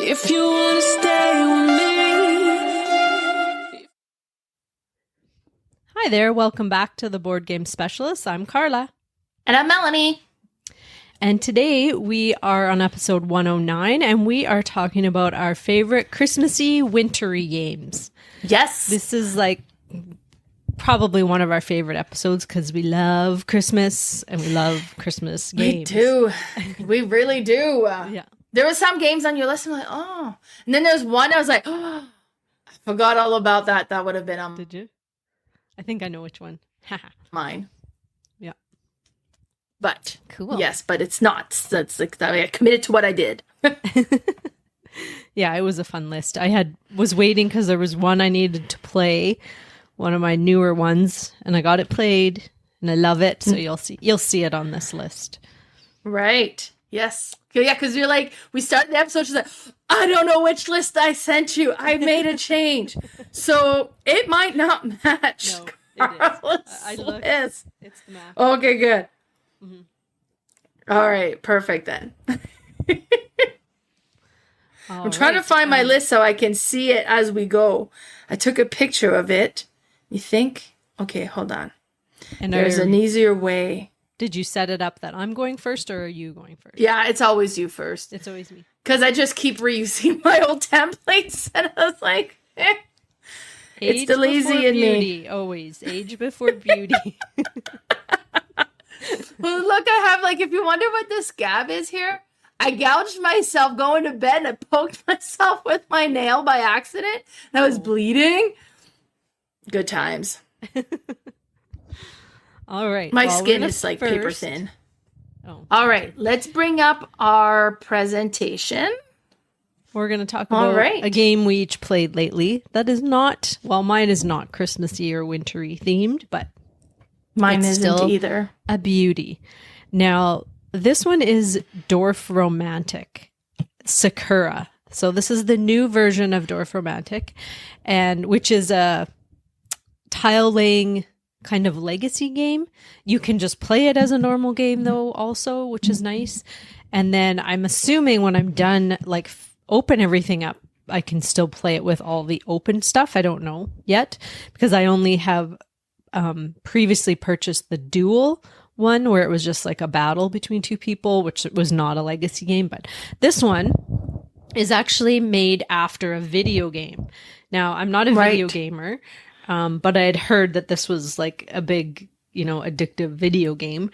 If you wanna stay with me. Hi there, welcome back to the Board Game Specialist. I'm Carla. And I'm Melanie. And today we are on episode 109 and we are talking about our favorite Christmassy, wintry games. Yes. This is like probably one of our favorite episodes because we love Christmas and we love Christmas games. We do. We really do. Yeah. There were some games on your list, I'm like, oh. And then there's one I was like, oh, I forgot all about that. That would have been Did you? I think I know which one. mine. Yeah. But Cool. yes, but it's not. That's like I committed to what I did. Yeah, it was a fun list. Was waiting because there was one I needed to play, one of my newer ones, and I got it played and I love it. So you'll see it on this list. Right. Yes. Yeah, because you're like, we started the episode, she's like, I don't know which list I sent you. I made a change. So it might not match. No, it is. I looked. Yes. It's the map. Okay, good. Mhm. All right, perfect then. I'm trying to find my list so I can see it as we go. I took a picture of it. You think? Okay, hold on. And There's an easier way. Did you set it up that I'm going first or are you going first? Yeah, it's always you first. It's always me. Because I just keep reusing my old templates. And I was like, it's the lazy in me. Always. Age before beauty. Well, look, I have, like, if you wonder what this scab is here, I gouged myself going to bed and I poked myself with my nail by accident. And I was bleeding. Good times. All right. My skin is like paper first. thin. Oh. All right, let's bring up our presentation. We're going to talk about a game we each played lately that is not, well, mine is not Christmassy or wintry themed, but Mine it's isn't still either. a beauty. Now, this one is Dorf Romantik, Sakura. So this is the new version of Dorf Romantik, and which is a tile laying kind of legacy game. You can just play it as a normal game though also, which is nice. And then I'm assuming when I'm done, like open everything up, I can still play it with all the open stuff. I don't know yet because I only have previously purchased the dual one where it was just like a battle between two people, which was not a legacy game. But this one is actually made after a video game. Now, I'm not a video gamer, but I had heard that this was like a big, addictive video game.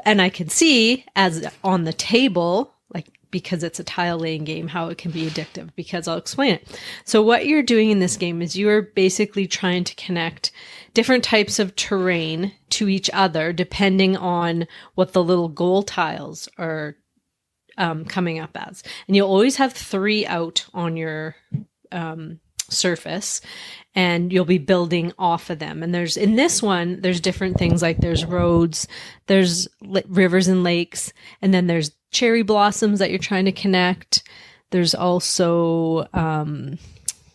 And I can see as on the table, like because it's a tile laying game, how it can be addictive, because I'll explain it. So what you're doing in this game is you're basically trying to connect different types of terrain to each other, depending on what the little goal tiles are coming up as. And you'll always have 3 out on your surface, and you'll be building off of them. And in this one, there's different things, like there's roads, there's rivers and lakes, and then there's cherry blossoms that you're trying to connect. There's also,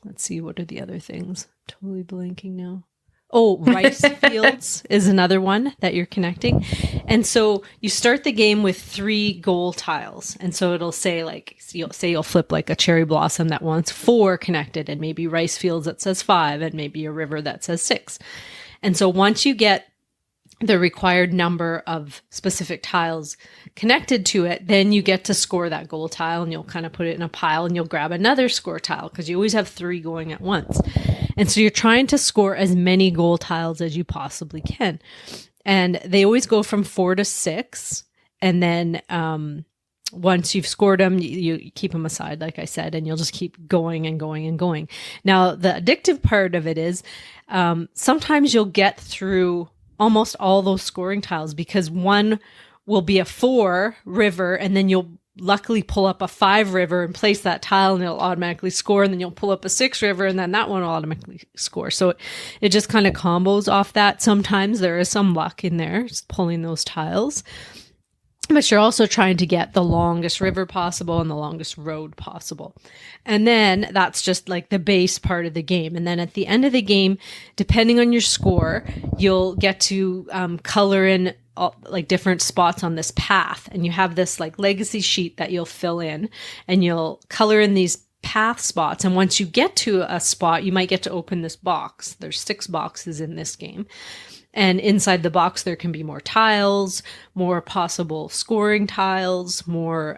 let's see, what are the other things? Totally blanking now. Oh, rice fields is another one that you're connecting. And so you start the game with 3 goal tiles. And so it'll say you'll flip like a cherry blossom that wants 4 connected, and maybe rice fields that says 5, and maybe a river that says 6. And so once you get the required number of specific tiles connected to it, then you get to score that goal tile, and you'll kind of put it in a pile, and you'll grab another score tile because you always have 3 going at once. And so you're trying to score as many goal tiles as you possibly can. And they always go from 4 to 6. And then once you've scored them, you keep them aside, like I said, and you'll just keep going and going and going. Now, the addictive part of it is sometimes you'll get through almost all those scoring tiles because one will be a 4 river, and then you'll luckily pull up a 5 river and place that tile, and it'll automatically score. And then you'll pull up a 6 river, and then that one will automatically score. So it just kind of combos off that. Sometimes there is some luck in there, just pulling those tiles. But you're also trying to get the longest river possible and the longest road possible. And then that's just like the base part of the game. And then at the end of the game, depending on your score, you'll get to color in like different spots on this path, and you have this like legacy sheet that you'll fill in, and you'll color in these path spots. And once you get to a spot, you might get to open this box. There's 6 boxes in this game. And inside the box, there can be more tiles, more possible scoring tiles, more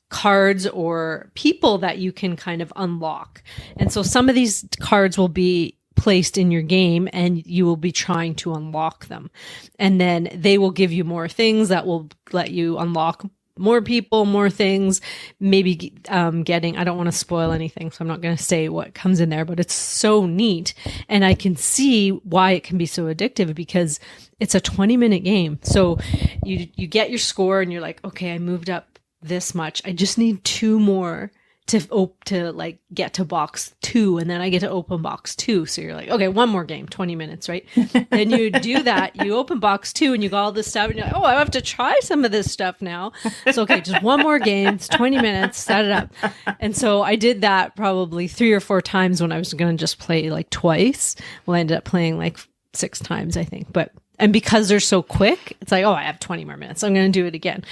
cards or people that you can kind of unlock. And so some of these cards will be placed in your game and you will be trying to unlock them. And then they will give you more things that will let you unlock more people, more things, maybe getting, I don't want to spoil anything, so I'm not going to say what comes in there, but it's so neat. And I can see why it can be so addictive, because it's a 20-minute game. So you get your score and you're like, okay, I moved up this much. I just need 2 more to like get to box 2, and then I get to open box 2. So you're like, okay, 1 more game, 20 minutes, right? Then you do that, you open box 2 and you got all this stuff and you're like, oh, I have to try some of this stuff now. So, okay, just 1 more game, it's 20 minutes, set it up. And so I did that probably 3 or 4 times when I was going to just play like twice. Well, I ended up playing like 6 times, I think. And because they're so quick, it's like, oh, I have 20 more minutes, I'm going to do it again.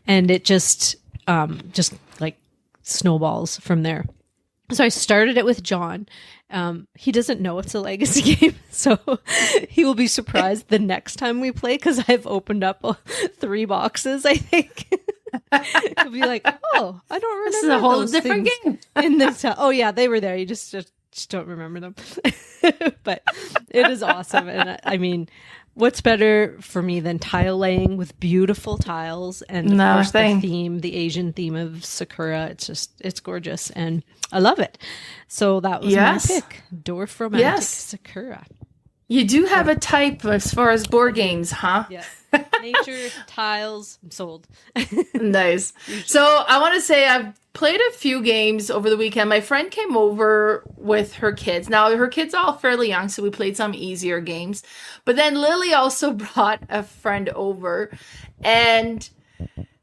And it just like snowballs from there. So I started it with John. He doesn't know it's a legacy game, so he will be surprised the next time we play, because I've opened up 3 boxes, I think. He'll be like, oh, I don't remember. This is a whole different game. In this oh yeah, they were there. You just don't remember them. But it is awesome. And I mean, what's better for me than tile laying with beautiful tiles and of course the Asian theme of Sakura? It's gorgeous and I love it. So that was my pick, Dorf Romantik Sakura. You do have a type as far as board games, huh? Yes. Nature, tiles, I'm sold. Nice. So I want to say I've played a few games over the weekend. My friend came over with her kids. Now, her kids are all fairly young, so we played some easier games. But then Lily also brought a friend over. And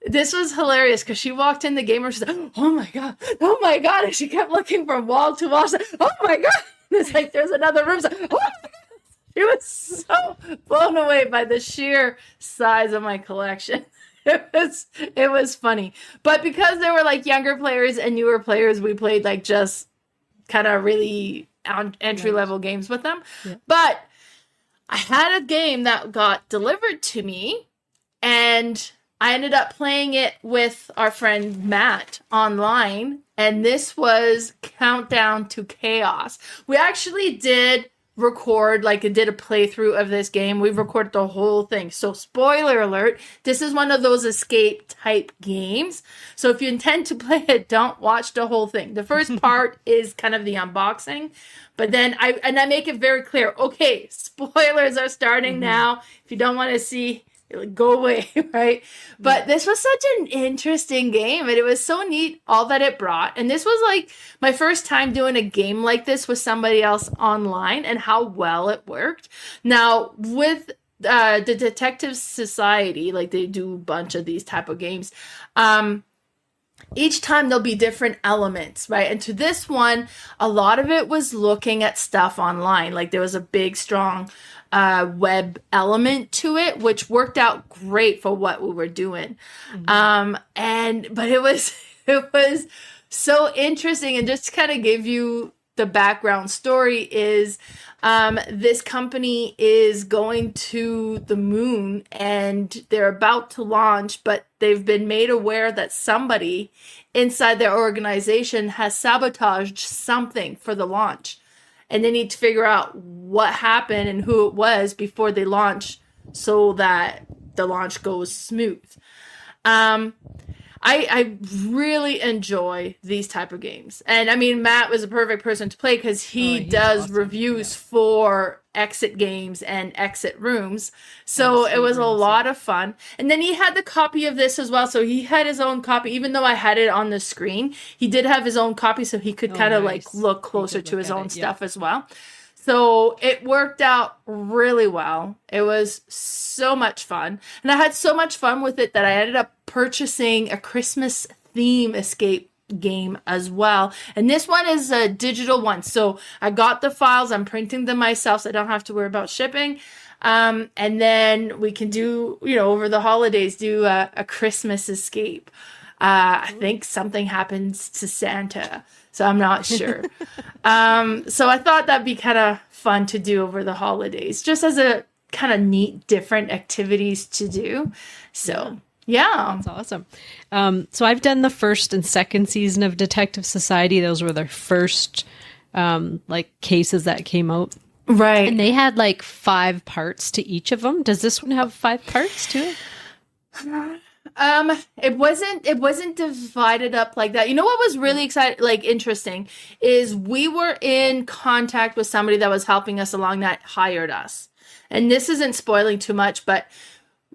this was hilarious because she walked in the game room. She's like, oh my God. And she kept looking from wall to wall. She's like, oh my God. And it's like, there's another room. She's like, oh my God. She was so blown away by the sheer size of my collection. It was funny. But because there were like younger players and newer players, we played like just kind of really entry level games with them. Yeah. But I had a game that got delivered to me and I ended up playing it with our friend Matt online. And this was Countdown to Chaos. We actually did record, like, did a playthrough of this game. We've recorded the whole thing. So spoiler alert, this is one of those escape type games. So if you intend to play it, don't watch the whole thing. The first part is kind of the unboxing, but then I make it very clear. Okay, spoilers are starting now. If you don't want to see, go away, right? But this was such an interesting game, and it was so neat, all that it brought. And this was like my first time doing a game like this with somebody else online, and how well it worked. Now, with the Detective Society, like they do a bunch of these type of games, each time there'll be different elements, right? And to this one, a lot of it was looking at stuff online. Like there was a big, strong web element to it, which worked out great for what we were doing. Mm-hmm. But it was so interesting. And just to kind of give you the background story is this company is going to the moon and they're about to launch, but they've been made aware that somebody inside their organization has sabotaged something for the launch. And they need to figure out what happened and who it was before they launch so that the launch goes smooth. I really enjoy these type of games. And I mean, Matt was a perfect person to play because he does awesome. Reviews for exit games and exit rooms. So it was a lot of fun. And then he had the copy of this as well. So he had his own copy, even though I had it on the screen, he did have his own copy so he could kind of like look closer to his own stuff as well. So it worked out really well. It was so much fun. And I had so much fun with it that I ended up purchasing a Christmas theme escape game as well. And this one is a digital one. So I got the files. I'm printing them myself so I don't have to worry about shipping. And then we can do, over the holidays, do a Christmas escape. I think something happens to Santa, so I'm not sure. So I thought that'd be kind of fun to do over the holidays, just as a kind of neat, different activities to do. So yeah. That's awesome. So I've done the first and second season of Detective Society. Those were their first cases that came out. Right. And they had 5 parts to each of them. Does this one have 5 parts to it? It wasn't divided up like that. You know what was really interesting is we were in contact with somebody that was helping us along that hired us. And this isn't spoiling too much, but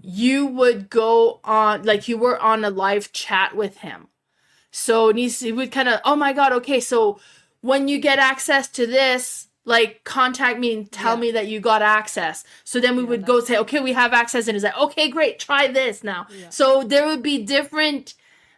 you would go on, you were on a live chat with him. So he would kind of, oh my God, okay, so when you get access to this, contact me and tell me that you got access. So then we would go say, okay, we have access. And he's like, okay, great, try this now. Yeah. So there would be different,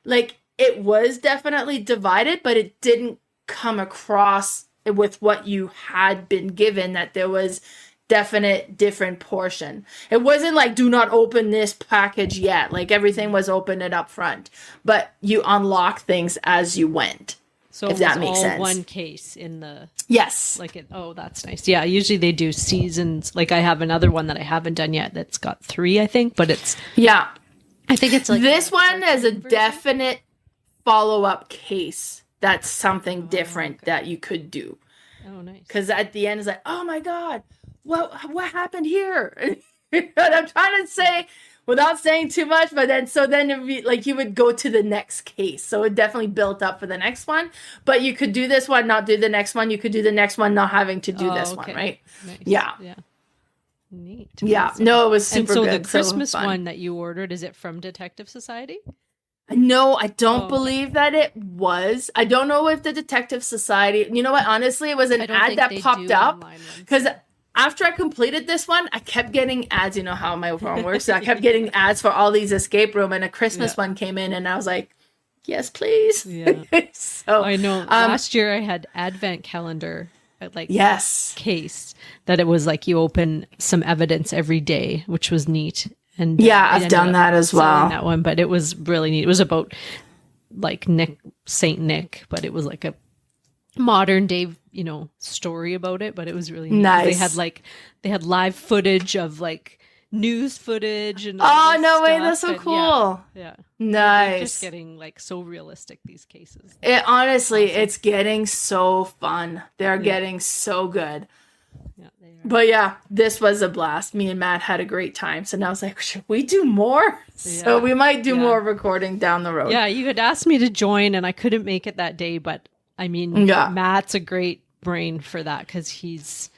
it was definitely divided, but it didn't come across with what you had been given that there was definite different portion. It wasn't do not open this package yet. Everything was open it up front, but you unlock things as you went. So if that makes sense. One case in the yes. Oh, that's nice. Yeah, usually they do seasons. I have another one that I haven't done yet that's got 3, I think, but it's I think it's this one is a definite follow-up case. That's something different that you could do. Oh, nice. Because at the end it's oh my God, what happened here? And I'm trying to say without saying too much, but then it'd be you would go to the next case. So it definitely built up for the next one. But you could do this one, not do the next one. You could do the next one, not having to do this one, right? Nice. Yeah. Yeah. Neat. Yeah. Awesome. No, it was super good. And so the Christmas one that you ordered, is it from Detective Society? No, I don't believe that it was. I don't know if the Detective Society, you know what? Honestly, it was an ad that popped up because after I completed this one, I kept getting ads. You know how my phone works. So I kept getting ads for all these escape room, and a Christmas one came in, and I was like, yes, please. Yeah. So I know last year I had Advent calendar case that it was you open some evidence every day, which was neat. And I've done that as well. That one, but it was really neat. It was about Saint Nick, but it was a modern day, story about it, but it was really neat. Nice. They had live footage of news footage and oh no way, that's so cool. Yeah. Nice. They're just getting so realistic, these cases. It honestly, it's getting so fun. They're getting so good. Yeah, they are. But this was a blast. Me and Matt had a great time. So now I was like, should we do more? So we might do more recording down the road. Yeah, you had asked me to join and I couldn't make it that day, but I mean, Matt's a great brain for that because he's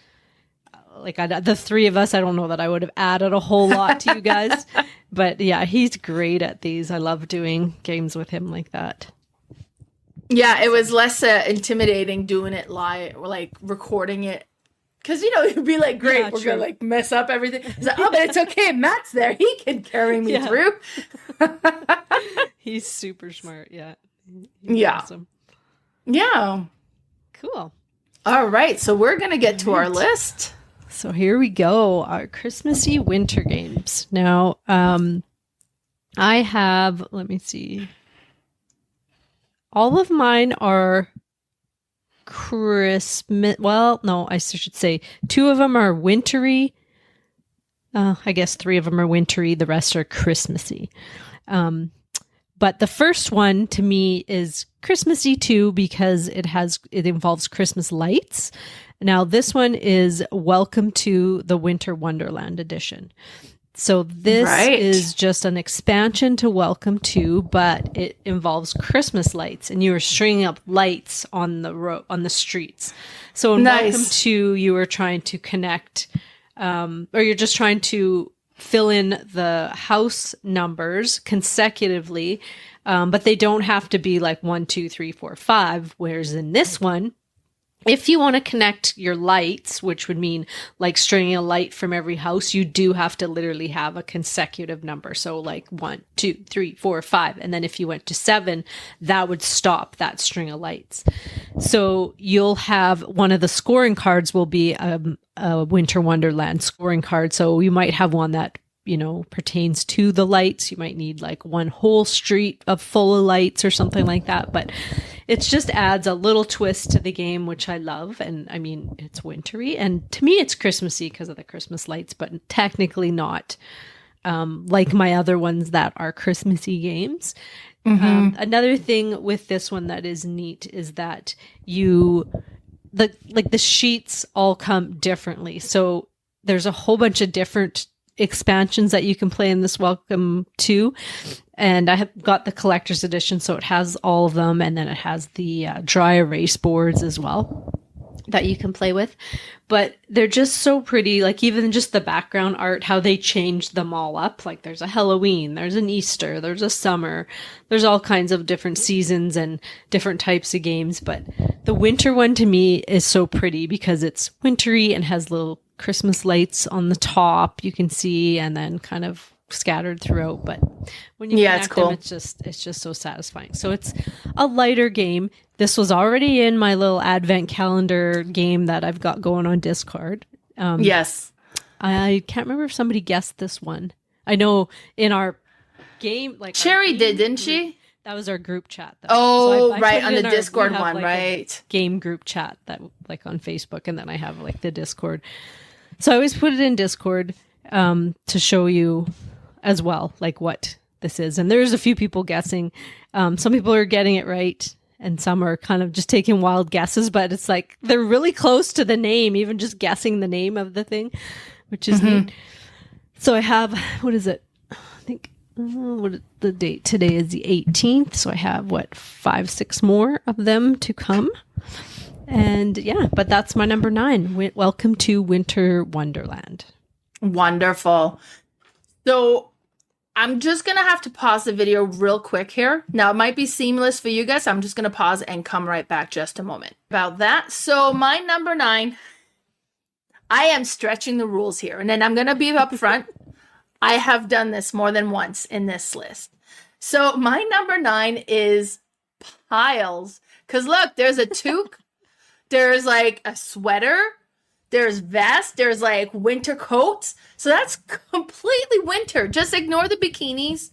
the 3 of us. I don't know that I would have added a whole lot to you guys, but he's great at these. I love doing games with him like that. Yeah, it was less intimidating doing it live, recording it. Because, it'd be great, we're going to mess up everything. It's but it's okay. Matt's there. He can carry me through. He's super smart. Yeah. He's awesome. Yeah. Cool. All right. So we're going to get to our list. So here we go. Our Christmassy winter games. Now, I have, let me see. All of mine are Christmas. Well, no, I should say 2 of them are wintry. I guess 3 of them are wintry. The rest are Christmassy. But the first one to me is Christmassy too because it involves Christmas lights. Now this one is Welcome to the Winter Wonderland edition. So this is just an expansion to Welcome to, but it involves Christmas lights, and you are stringing up lights on the streets. So in Welcome to, you are trying to connect, or you're just trying to fill in the house numbers consecutively, but they don't have to be 1, 2, 3, 4, 5. Whereas in this one, If you want to connect your lights, which would mean like stringing a light from every house, you do have to literally have a consecutive number. So like 1, 2, 3, 4, 5. And then if you went to 7, that would stop that string of lights. So you'll have one of the scoring cards will be a Winter Wonderland scoring card. So you might have one that, you know, pertains to the lights. You might need like one whole street of full of lights or something like that. But it just adds a little twist to the game, which I love. And I mean, it's wintry. And to me, it's Christmassy because of the Christmas lights, but technically not like my other ones that are Christmassy games. Another thing with this one that is neat is that the sheets all come differently. So there's a whole bunch of different expansions that you can play in this Welcome to, and I have got the collector's edition, so it has all of them, and then it has the dry erase boards as well that you can play with. But they're just so pretty, like even just the background art, how they changed them all up. Like there's a Halloween, there's an Easter, there's a summer, there's all kinds of different seasons and different types of games. But the winter one to me is so pretty because it's wintry and has little Christmas lights on the top you can see, and then kind of scattered throughout. But when you connect them, it's just so satisfying. So it's a lighter game. This was already in my little advent calendar game that I've got going on Discord. Yes. I can't remember if somebody guessed this one. I know in our game, like Cherry did, didn't she? That was our group chat, though. Oh, so I right, on the Discord one, like right? Game group chat that like on Facebook, and then I have like the Discord. So I always put it in Discord to show you as well, like what this is. And there's a few people guessing. Some people are getting it right, and some are kind of just taking wild guesses. But it's like they're really close to the name, even just guessing the name of the thing, which is neat. So I have, what is it? I think. What the date today is the 18th, so I have 5-6 more of them to come. And yeah, but that's my number 9. Welcome to Winter Wonderland. Wonderful. So I'm just gonna have to pause the video real quick here. Now it might be seamless for you guys. I'm just gonna pause and come right back just a moment about that. So my number 9, I am stretching the rules here, and then I'm gonna be up front. I have done this more than once in this list. So my number 9 is piles. Because look, there's a toque, there's like a sweater, there's vest, there's like winter coats. So that's completely winter. Just ignore the bikinis.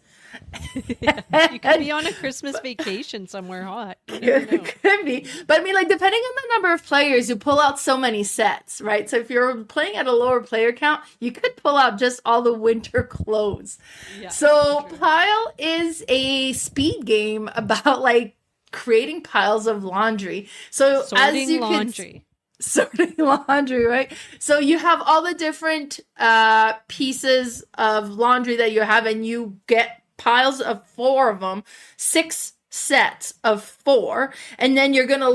You could be on a Christmas vacation somewhere hot. Could be. But I mean, like, depending on the number of players, you pull out so many sets, right? So if you're playing at a lower player count, you could pull out just all the winter clothes. Yeah, so Pile is a speed game about like creating piles of laundry. So sorting as you laundry. Sorting laundry, right? So you have all the different pieces of laundry that you have, and you get piles of 4 of them, 6 sets of 4, and then you're gonna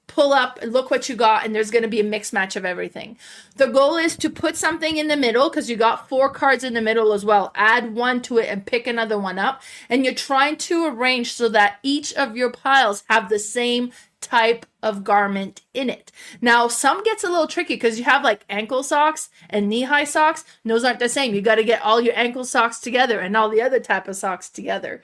pull up and look what you got, and there's gonna be a mix match of everything. The goal is to put something in the middle, because you got 4 cards in the middle as well. Add 1 to it and pick another one up, and you're trying to arrange so that each of your piles have the same type of garment in it. Now, some gets a little tricky because you have like ankle socks and knee-high socks. And those aren't the same. You got to get all your ankle socks together and all the other type of socks together.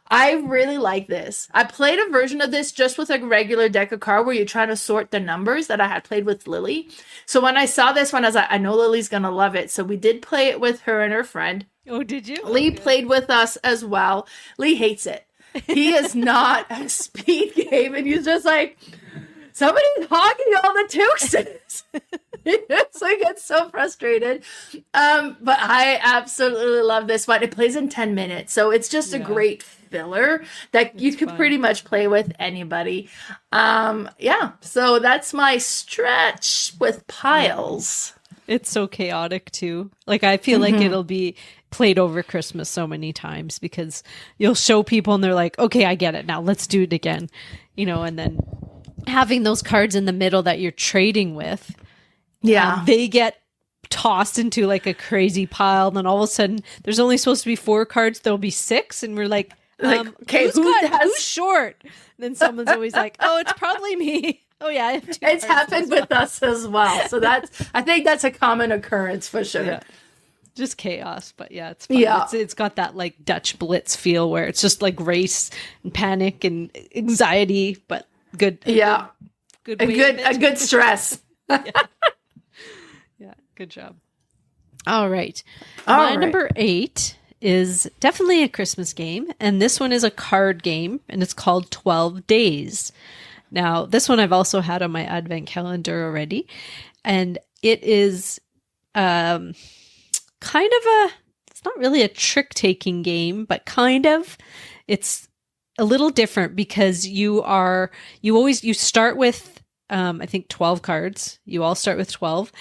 I really like this. I played a version of this just with a regular deck of cards where you're trying to sort the numbers that I had played with Lily. So when I saw this one, I was like, I know Lily's going to love it. So we did play it with her and her friend. Oh, did you? Lee played with us as well. Lee hates it. He is not a speed game, and he's just like, somebody's hogging all the toques. It's like, it's so frustrated. But I absolutely love this one. It plays in 10 minutes, so it's just a great filler that you could pretty much play with anybody. So that's my stretch with piles. It's so chaotic too. Like I feel like it'll be played over Christmas so many times because you'll show people and they're like, okay, I get it now. Let's do it again. You know, and then having those cards in the middle that you're trading with. Yeah. They get tossed into like a crazy pile. And then all of a sudden there's only supposed to be 4 cards. There'll be 6. And we're like, okay, who's short? And then someone's always like, oh, it's probably me. Oh yeah, I have 2 It's cards happened with us as well. So I think that's a common occurrence for sure. Yeah. Just chaos, but yeah, it's fun. Yeah. It's got that like Dutch Blitz feel where it's just like race and panic and anxiety, but good. Yeah. Good. A good stress. Yeah, good job. All right. My number 8 is definitely a Christmas game, and this one is a card game, and it's called 12 Days. Now, this one I've also had on my advent calendar already, and it is kind of it's not really a trick-taking game, but kind of. It's a little different because you start with, I think 12 cards. You all start with 12,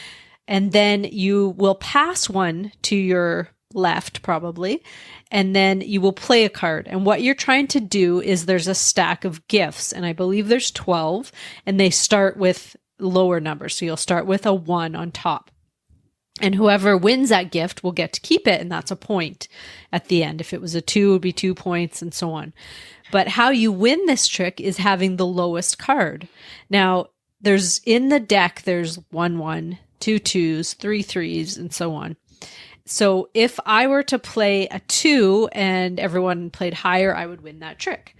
and then you will pass one to your left probably, and then you will play a card. And what you're trying to do is there's a stack of gifts, and I believe there's 12, and they start with lower numbers. So you'll start with a 1 on top. And whoever wins that gift will get to keep it, and that's a point at the end. If it was a 2, it would be 2 points, and so on. But how you win this trick is having the lowest card. Now, in the deck, there's 1 1, 2 2s, 3 3s, and so on. So if I were to play a 2 and everyone played higher, I would win that trick.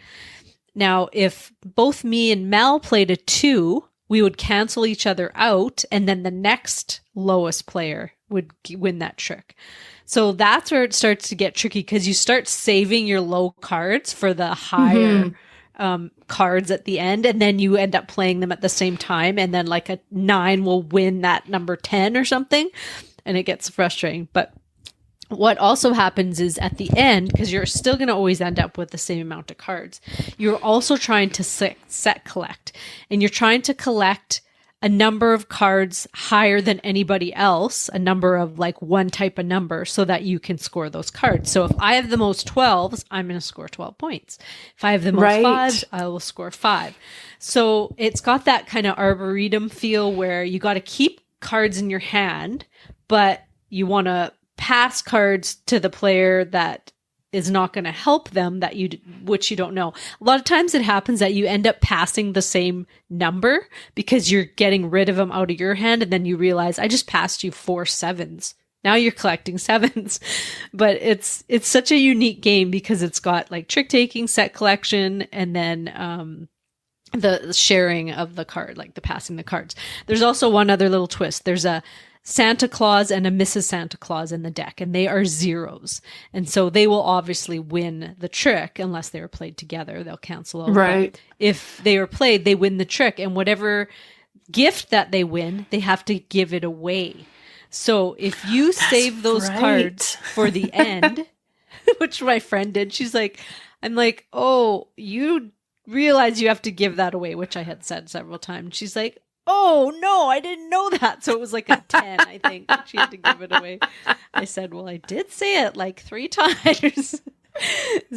Now, if both me and Mel played a 2, we would cancel each other out, and then the next lowest player would win that trick. So that's where it starts to get tricky, because you start saving your low cards for the higher cards at the end, and then you end up playing them at the same time, and then like a 9 will win that number 10 or something, and it gets frustrating. But what also happens is at the end, because you're still going to always end up with the same amount of cards, you're also trying to set collect, and you're trying to collect a number of cards higher than anybody else, a number of like one type of number, so that you can score those cards. So if I have the most 12s, I'm going to score 12 points. If I have the most 5s, I will score 5. So it's got that kind of arboretum feel where you got to keep cards in your hand, but you want to pass cards to the player that is not going to help them, which you don't know. A lot of times it happens that you end up passing the same number because you're getting rid of them out of your hand, and then you realize, I just passed you 4 7s. Now you're collecting 7s. But it's such a unique game because it's got like trick taking, set collection, and then the sharing of the card, like the passing the cards. There's also one other little twist. There's a Santa Claus and a Mrs. Santa Claus in the deck, and they are 0s. And so they will obviously win the trick unless they were played together. They'll cancel out. Right. But if they are played, they win the trick. And whatever gift that they win, they have to give it away. So if you save those cards for the end, which my friend did, I'm like, oh, you realize you have to give that away, which I had said several times. She's like, oh, no, I didn't know that. So it was like a 10, I think. She had to give it away. I said, well, I did say it like 3 times.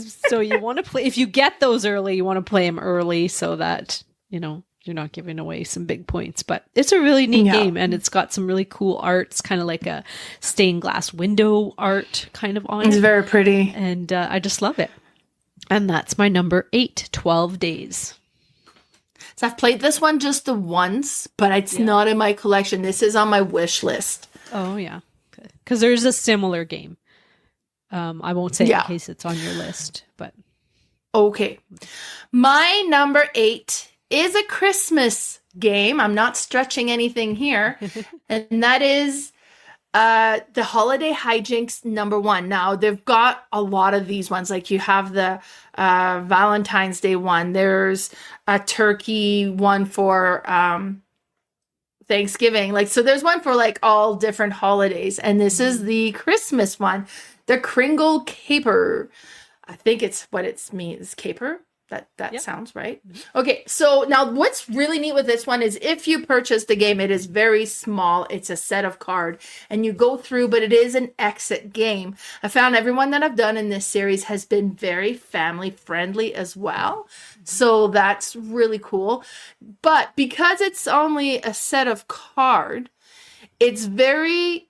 So you want to play, if you get those early, you want to play them early so that, you're not giving away some big points. But it's a really neat game, and it's got some really cool art. It's kind of like a stained glass window art kind of on it. It's very pretty. And I just love it. And that's my number 8, 12 Days. So I've played this one just the once, but it's not in my collection. This is on my wish list. Oh, yeah. Because there's a similar game. I won't say in case it's on your list, but. Okay. My number 8 is a Christmas game. I'm not stretching anything here. And that is the Holiday Hijinks #1. Now, they've got a lot of these ones. Like you have the Valentine's Day one. There's a turkey one for Thanksgiving. So there's one for like all different holidays. And this is the Christmas one. The Kringle Caper. I think it's what it means. Caper. That sounds right. Okay, so now what's really neat with this one is if you purchase the game, it is very small. It's a set of card, and you go through, but it is an exit game. I found everyone that I've done in this series has been very family friendly as well. So that's really cool. But because it's only a set of card, it's very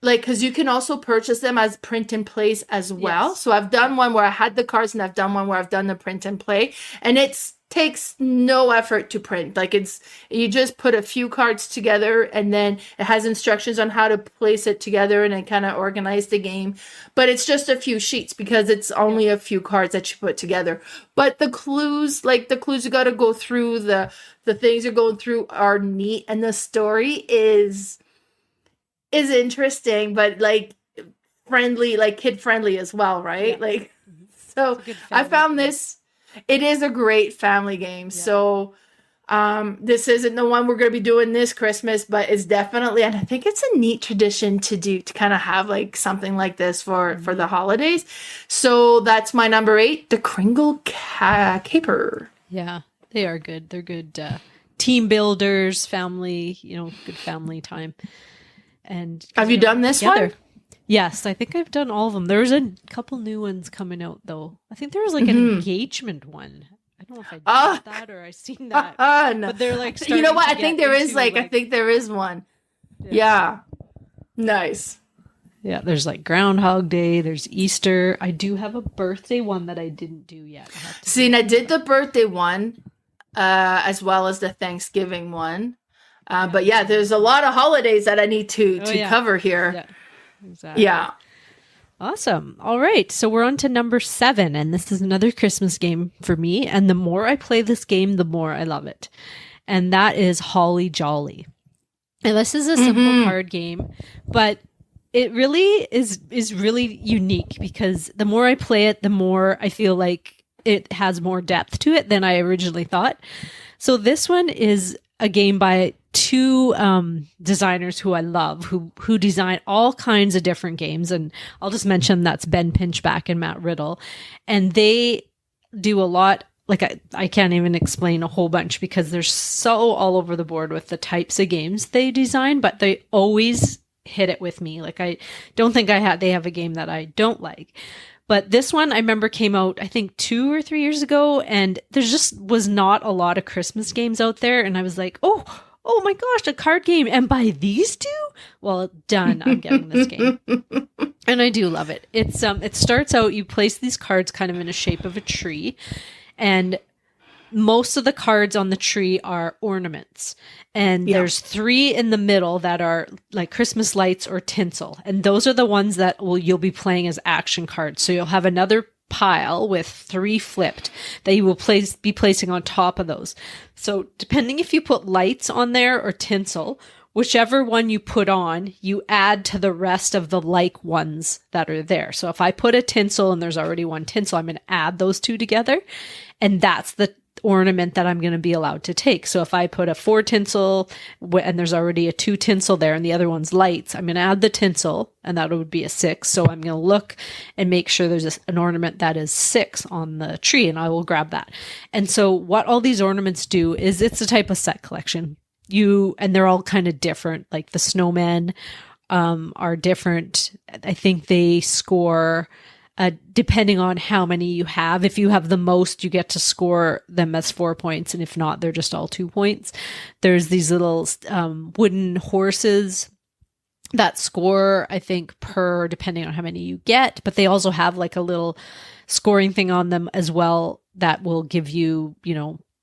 like, because you can also purchase them as print and plays as well. Yes. So I've done one where I had the cards, and I've done one where I've done the print and play, and it's takes no effort to print. Like, it's, you just put a few cards together, and then it has instructions on how to place it together, and it kind of organize the game. But it's just a few sheets because it's only a few cards that you put together. But the clues, like the clues you got to go through, the things you're going through are neat, and the story is interesting, but like friendly, like kid friendly as well, right? Yeah. Like, so Good I family found game. this, it is a great family game. So this isn't the one we're going to be doing this Christmas, but it's definitely, and I think it's a neat tradition to do, to kind of have like something like this for the holidays. So that's my number 8, the Kringle Caper. Yeah, they are good. They're good team builders, family, good family time. And Have you done this one? Yes, I think I've done all of them. There's a couple new ones coming out, though. I think there was like an engagement one. I don't know if I did that or I seen that. No. But they're like, you know what? I starting to think get there is into, like, I think there is one. Yeah. Nice. Yeah, there's like Groundhog Day. There's Easter. I do have a birthday one that I didn't do yet. See, and I did the birthday one, as well as the Thanksgiving one. But yeah, there's a lot of holidays that I need to cover here. Yeah, exactly. Yeah. Awesome. All right. So we're on to number 7, and this is another Christmas game for me. And the more I play this game, the more I love it. And that is Holly Jolly. And this is a simple card game, but it really is really unique because the more I play it, the more I feel like it has more depth to it than I originally thought. So this one is a game by 2 designers who I love, who design all kinds of different games. And I'll just mention that's Ben Pinchback and Matt Riddle. And they do a lot, like I can't even explain a whole bunch because they're so all over the board with the types of games they design, but they always hit it with me. Like, I don't think they have a game that I don't like. But this one I remember came out, I think 2 or 3 years ago, and there just was not a lot of Christmas games out there. And I was like, oh my gosh, a card game. And by these 2? Well, done. I'm getting this game. And I do love it. It's it starts out, you place these cards kind of in a shape of a tree. And most of the cards on the tree are ornaments. And there's 3 in the middle that are like Christmas lights or tinsel. And those are the ones that you'll be playing as action cards. So you'll have another pile with 3 flipped that you will be placing on top of those. So depending if you put lights on there or tinsel, whichever one you put on, you add to the rest of the like ones that are there. So if I put a tinsel and there's already 1 tinsel, I'm going to add those 2 together. And that's the ornament that I'm going to be allowed to take. So if I put a 4 tinsel and there's already a 2 tinsel there and the other one's lights, I'm going to add the tinsel and that would be a 6. So I'm going to look and make sure there's an ornament that is 6 on the tree and I will grab that. And so what all these ornaments do is it's a type of set collection. And they're all kind of different. Like the snowmen are different. I think they score depending on how many you have. If you have the most, you get to score them as 4 points. And if not, they're just all 2 points. There's these little wooden horses that score, I think, depending on how many you get. But they also have like a little scoring thing on them as well that will give you,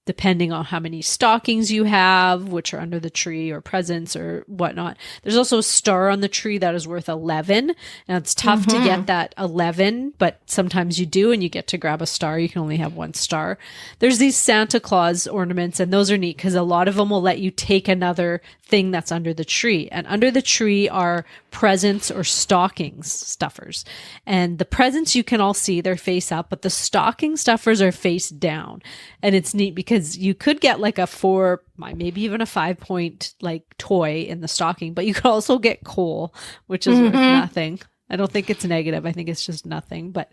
depending on how many stockings you have, which are under the tree or presents or whatnot. There's also a star on the tree that is worth 11. Now it's tough to get that 11, but sometimes you do and you get to grab a star. You can only have 1 star. There's these Santa Claus ornaments and those are neat because a lot of them will let you take another thing that's under the tree. And under the tree are presents or stockings stuffers. And the presents you can all see, they're face up, but the stocking stuffers are face down. And it's neat because you could get like a 4, maybe even a 5 point like toy in the stocking, but you could also get coal, which is worth nothing. I don't think it's negative. I think it's just nothing. But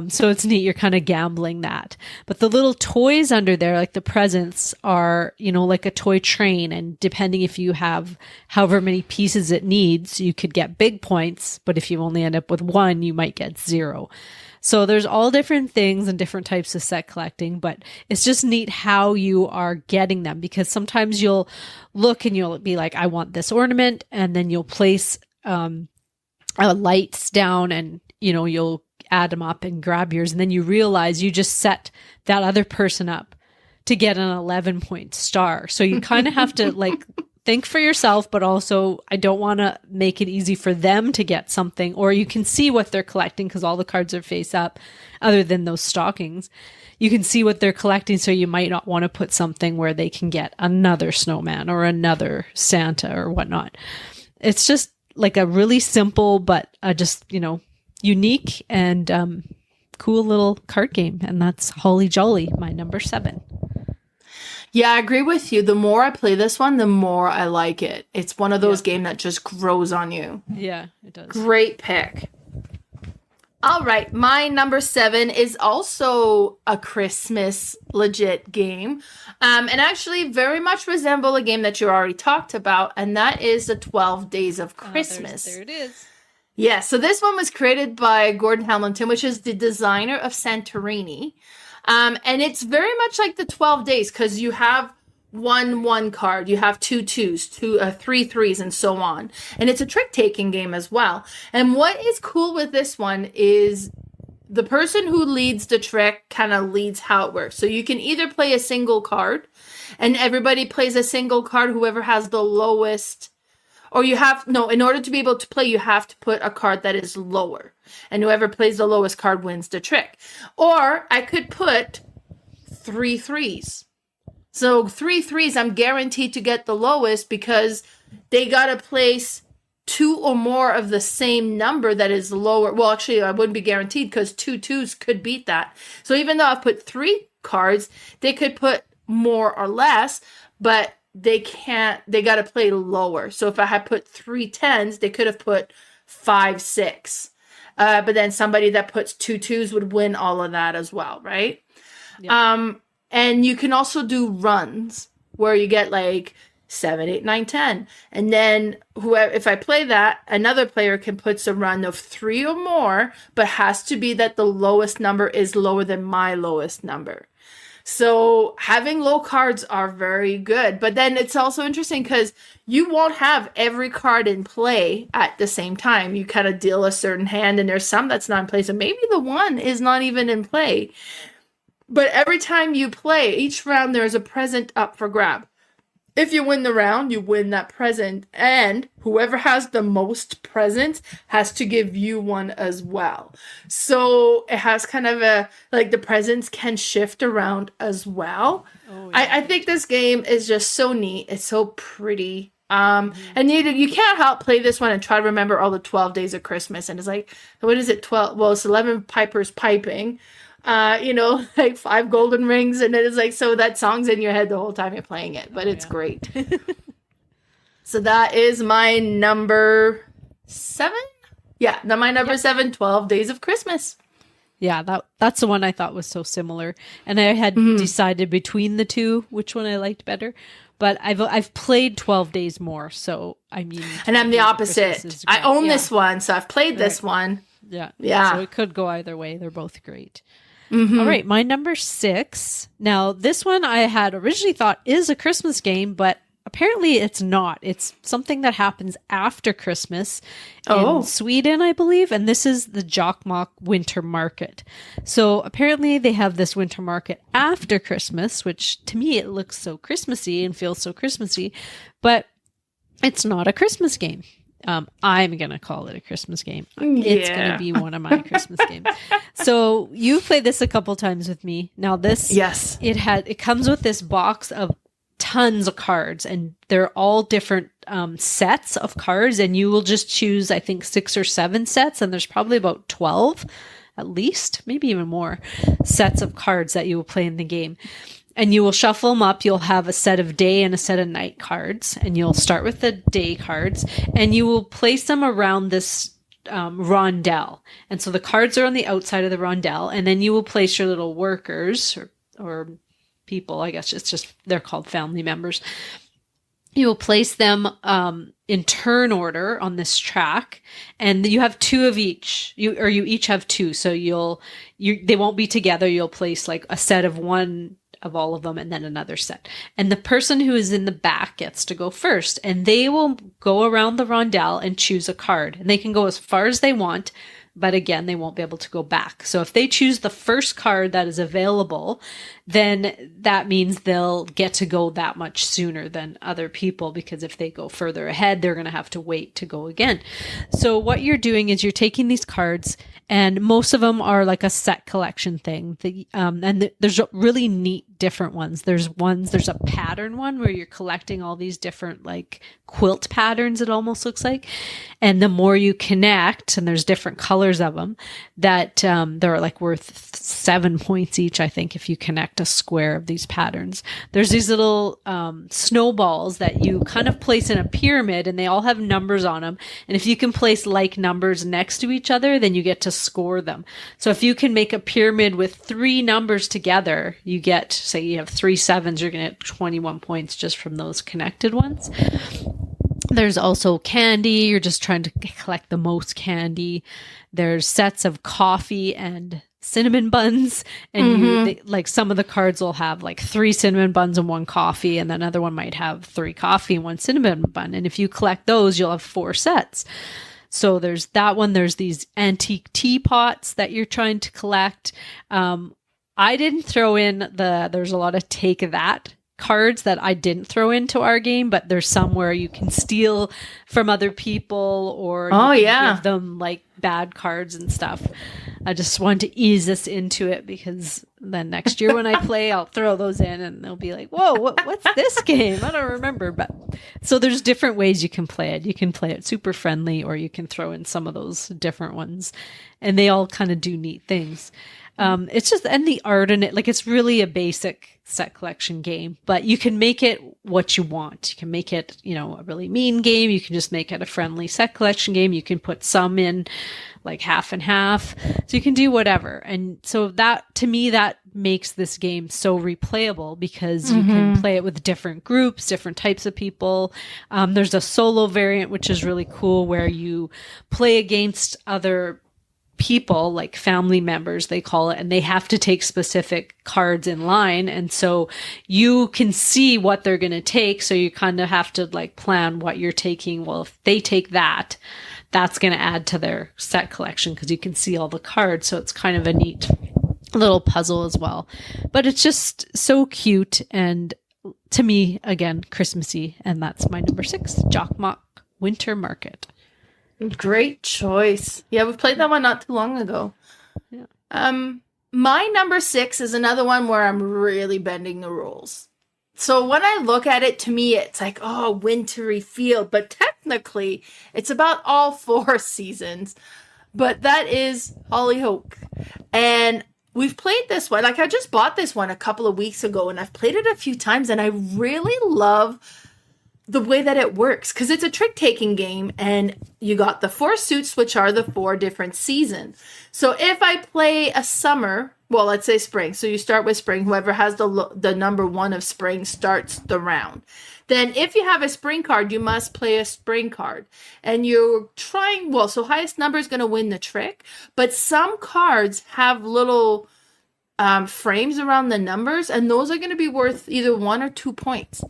so it's neat. You're kind of gambling that. But the little toys under there, like the presents, are, like a toy train. And depending if you have however many pieces it needs, you could get big points. But if you only end up with 1, you might get 0. So there's all different things and different types of set collecting, but it's just neat how you are getting them because sometimes you'll look and you'll be like, I want this ornament. And then you'll place lights down, and you'll add them up and grab yours, and then you realize you just set that other person up to get an 11-point star. So you kind of have to like think for yourself, but also I don't want to make it easy for them to get something, or you can see what they're collecting because all the cards are face up other than those stockings. You can see what they're collecting, so you might not want to put something where they can get another snowman or another Santa or whatnot. It's just like a really simple, but just, unique and cool little card game. And that's Holly Jolly, my number 7. Yeah, I agree with you. The more I play this one, the more I like it. It's one of those games that just grows on you. Yeah, it does. Great pick. All right, my number 7 is also a Christmas legit game, and actually very much resemble a game that you already talked about, and that is the 12 Days of Christmas. There it is. Yeah, so this one was created by Gordon Hamilton, which is the designer of Santorini, and it's very much like the 12 Days because you have one card, you have 2 2s, 3 3s, and so on. And it's a trick-taking game as well. And what is cool with this one is the person who leads the trick kind of leads how it works. So you can either play a single card, and everybody plays a single card, whoever has the lowest, or in order to be able to play, you have to put a card that is lower. And whoever plays the lowest card wins the trick. Or I could put 3 3s. So 3 3s, I'm guaranteed to get the lowest because they got to place 2 or more of the same number that is lower. Well, actually, I wouldn't be guaranteed because 2 2s could beat that. So even though I've put 3 cards, they could put more or less, but they can't. They got to play lower. So if I had put 3 10s, they could have put 5 6. But then somebody that puts 2 2s would win all of that as well, right? Yeah. And you can also do runs where you get like 7, 8, 9, 10. And then if I play that, another player can put a run of 3 or more, but has to be that the lowest number is lower than my lowest number. So having low cards are very good. But then it's also interesting because you won't have every card in play at the same time. You kind of deal a certain hand, and there's some that's not in play. So maybe the one is not even in play. But every time you play, each round there's a present up for grab. If you win the round, you win that present. And whoever has the most presents has to give you one as well. So it has kind of the presents can shift around as well. Oh, yeah. I think this game is just so neat. It's so pretty. And you can't help play this one and try to remember all the 12 days of Christmas. And it's like, what is it? 12? Well, it's 11 pipers piping. Like 5 golden rings, and it is like, so that song's in your head the whole time you're playing it, but it's great. So that is my number 7. Yeah, my number 7, 12 Days of Christmas. Yeah, that's the one I thought was so similar, and I had decided between the two which one I liked better. But I've played 12 Days more, so I mean. And I'm the opposite. I own this one, so I've played this one. Yeah. Yeah. So it could go either way. They're both great. Mm-hmm. All right, my number 6. Now, this one I had originally thought is a Christmas game, but apparently it's not. It's something that happens after Christmas in Sweden, I believe. And this is the Jokkmokk Winter Market. So apparently they have this winter market after Christmas, which to me it looks so Christmassy and feels so Christmassy, but it's not a Christmas game. I'm going to call it a Christmas game. Yeah. It's going to be one of my Christmas games. So you played this a couple times with me. Now this, yes, it comes with this box of tons of cards, and they're all different sets of cards, and you will just choose, I think, 6 or 7 sets, and there's probably about 12 at least, maybe even more sets of cards that you will play in the game. And you will shuffle them up. You'll have a set of day and a set of night cards. And you'll start with the day cards. And you will place them around this rondel. And so the cards are on the outside of the rondel. And then you will place your little workers or people. I guess it's just, they're called family members. You will place them in turn order on this track. And you have 2 of each. You each have 2. So they won't be together. You'll place like a set of one of all of them and then another set. And the person who is in the back gets to go first, and they will go around the rondelle and choose a card. And they can go as far as they want, but again, they won't be able to go back. So if they choose the first card that is available, then that means they'll get to go that much sooner than other people, because if they go further ahead, they're going to have to wait to go again. So what you're doing is you're taking these cards, and most of them are like a set collection thing. There's really neat different ones. There's a pattern one where you're collecting all these different like quilt patterns, it almost looks like. And the more you connect, and there's different colors of them, that they're like worth 7 points each, I think, if you connect a square of these patterns. There's these little snowballs that you kind of place in a pyramid, and they all have numbers on them. And if you can place like numbers next to each other, then you get to score them. So if you can make a pyramid with 3 numbers together, you get, say you have 3 sevens, you're going to get 21 points just from those connected ones. There's also candy. You're just trying to collect the most candy. There's sets of coffee and cinnamon buns, and like some of the cards will have like 3 cinnamon buns and 1 coffee, and then another one might have 3 coffee and 1 cinnamon bun. And if you collect those, you'll have 4 sets. So there's that one. There's these antique teapots that you're trying to collect. I didn't throw in there's a lot of take that cards that I didn't throw into our game, but there's some where you can steal from other people, or give them like bad cards and stuff. I just wanted to ease us into it, because then next year when I play, I'll throw those in and they'll be like, whoa, what's this game? I don't remember. But so there's different ways you can play it. You can play it super friendly, or you can throw in some of those different ones, and they all kind of do neat things. It's just, and the art in it, like it's really a basic set collection game, but you can make it what you want. You can make it, a really mean game. You can just make it a friendly set collection game. You can put some in like half and half. So you can do whatever. And so that, to me, that makes this game so replayable, because you can play it with different groups, different types of people. There's a solo variant, which is really cool, where you play against other people, like family members, they call it, and they have to take specific cards in line. And so you can see what they're going to take. So you kind of have to like plan what you're taking. Well, if they take that, that's going to add to their set collection, because you can see all the cards. So it's kind of a neat little puzzle as well. But it's just so cute. And to me, again, Christmassy. And that's my number 6, Jokkmokk Winter Market. Great choice. Yeah, we played that one not too long ago. Yeah. My number 6 is another one where I'm really bending the rules. So when I look at it, to me, it's like, oh, wintry feel. But technically, it's about all 4 seasons. But that is Hollyhock. And we've played this one. Like, I just bought this one a couple of weeks ago, and I've played it a few times, and I really love the way that it works, because it's a trick-taking game, and you got the 4 suits, which are the 4 different seasons. So if I play a summer, well, let's say spring. So you start with spring. Whoever has the number 1 of spring starts the round. Then if you have a spring card, you must play a spring card. And you're trying, so highest number is going to win the trick. But some cards have little frames around the numbers, and those are going to be worth either 1 or 2 points.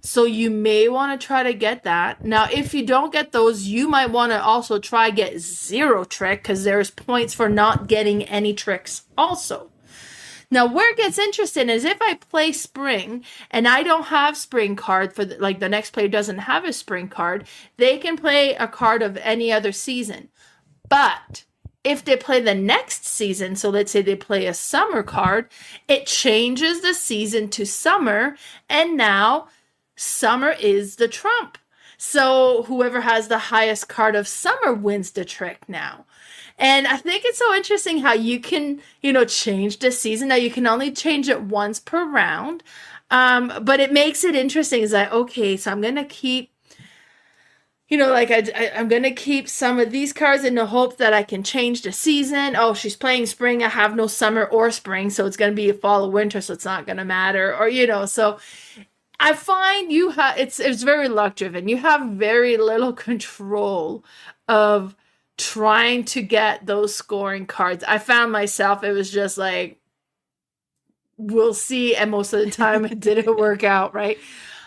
So you may want to try to get that. Now, if you don't get those, you might want to also try get 0 trick, because there's points for not getting any tricks also. Now, where it gets interesting is if I play spring and I don't have spring card for the next player doesn't have a spring card, they can play a card of any other season. But if they play the next season, so let's say they play a summer card, it changes the season to summer, and now summer is the trump. So whoever has the highest card of summer wins the trick now. And I think it's so interesting how you can, change the season. Now, you can only change it once per round. But it makes it interesting. It's like, okay, so I'm going to keep, I'm going to keep some of these cards in the hope that I can change the season. Oh, she's playing spring. I have no summer or spring. So it's going to be a fall or winter. So it's not going to matter. Or, so I find it's very luck driven. You have very little control of trying to get those scoring cards. I found myself, it was just like we'll see. And most of the time it didn't work out, right?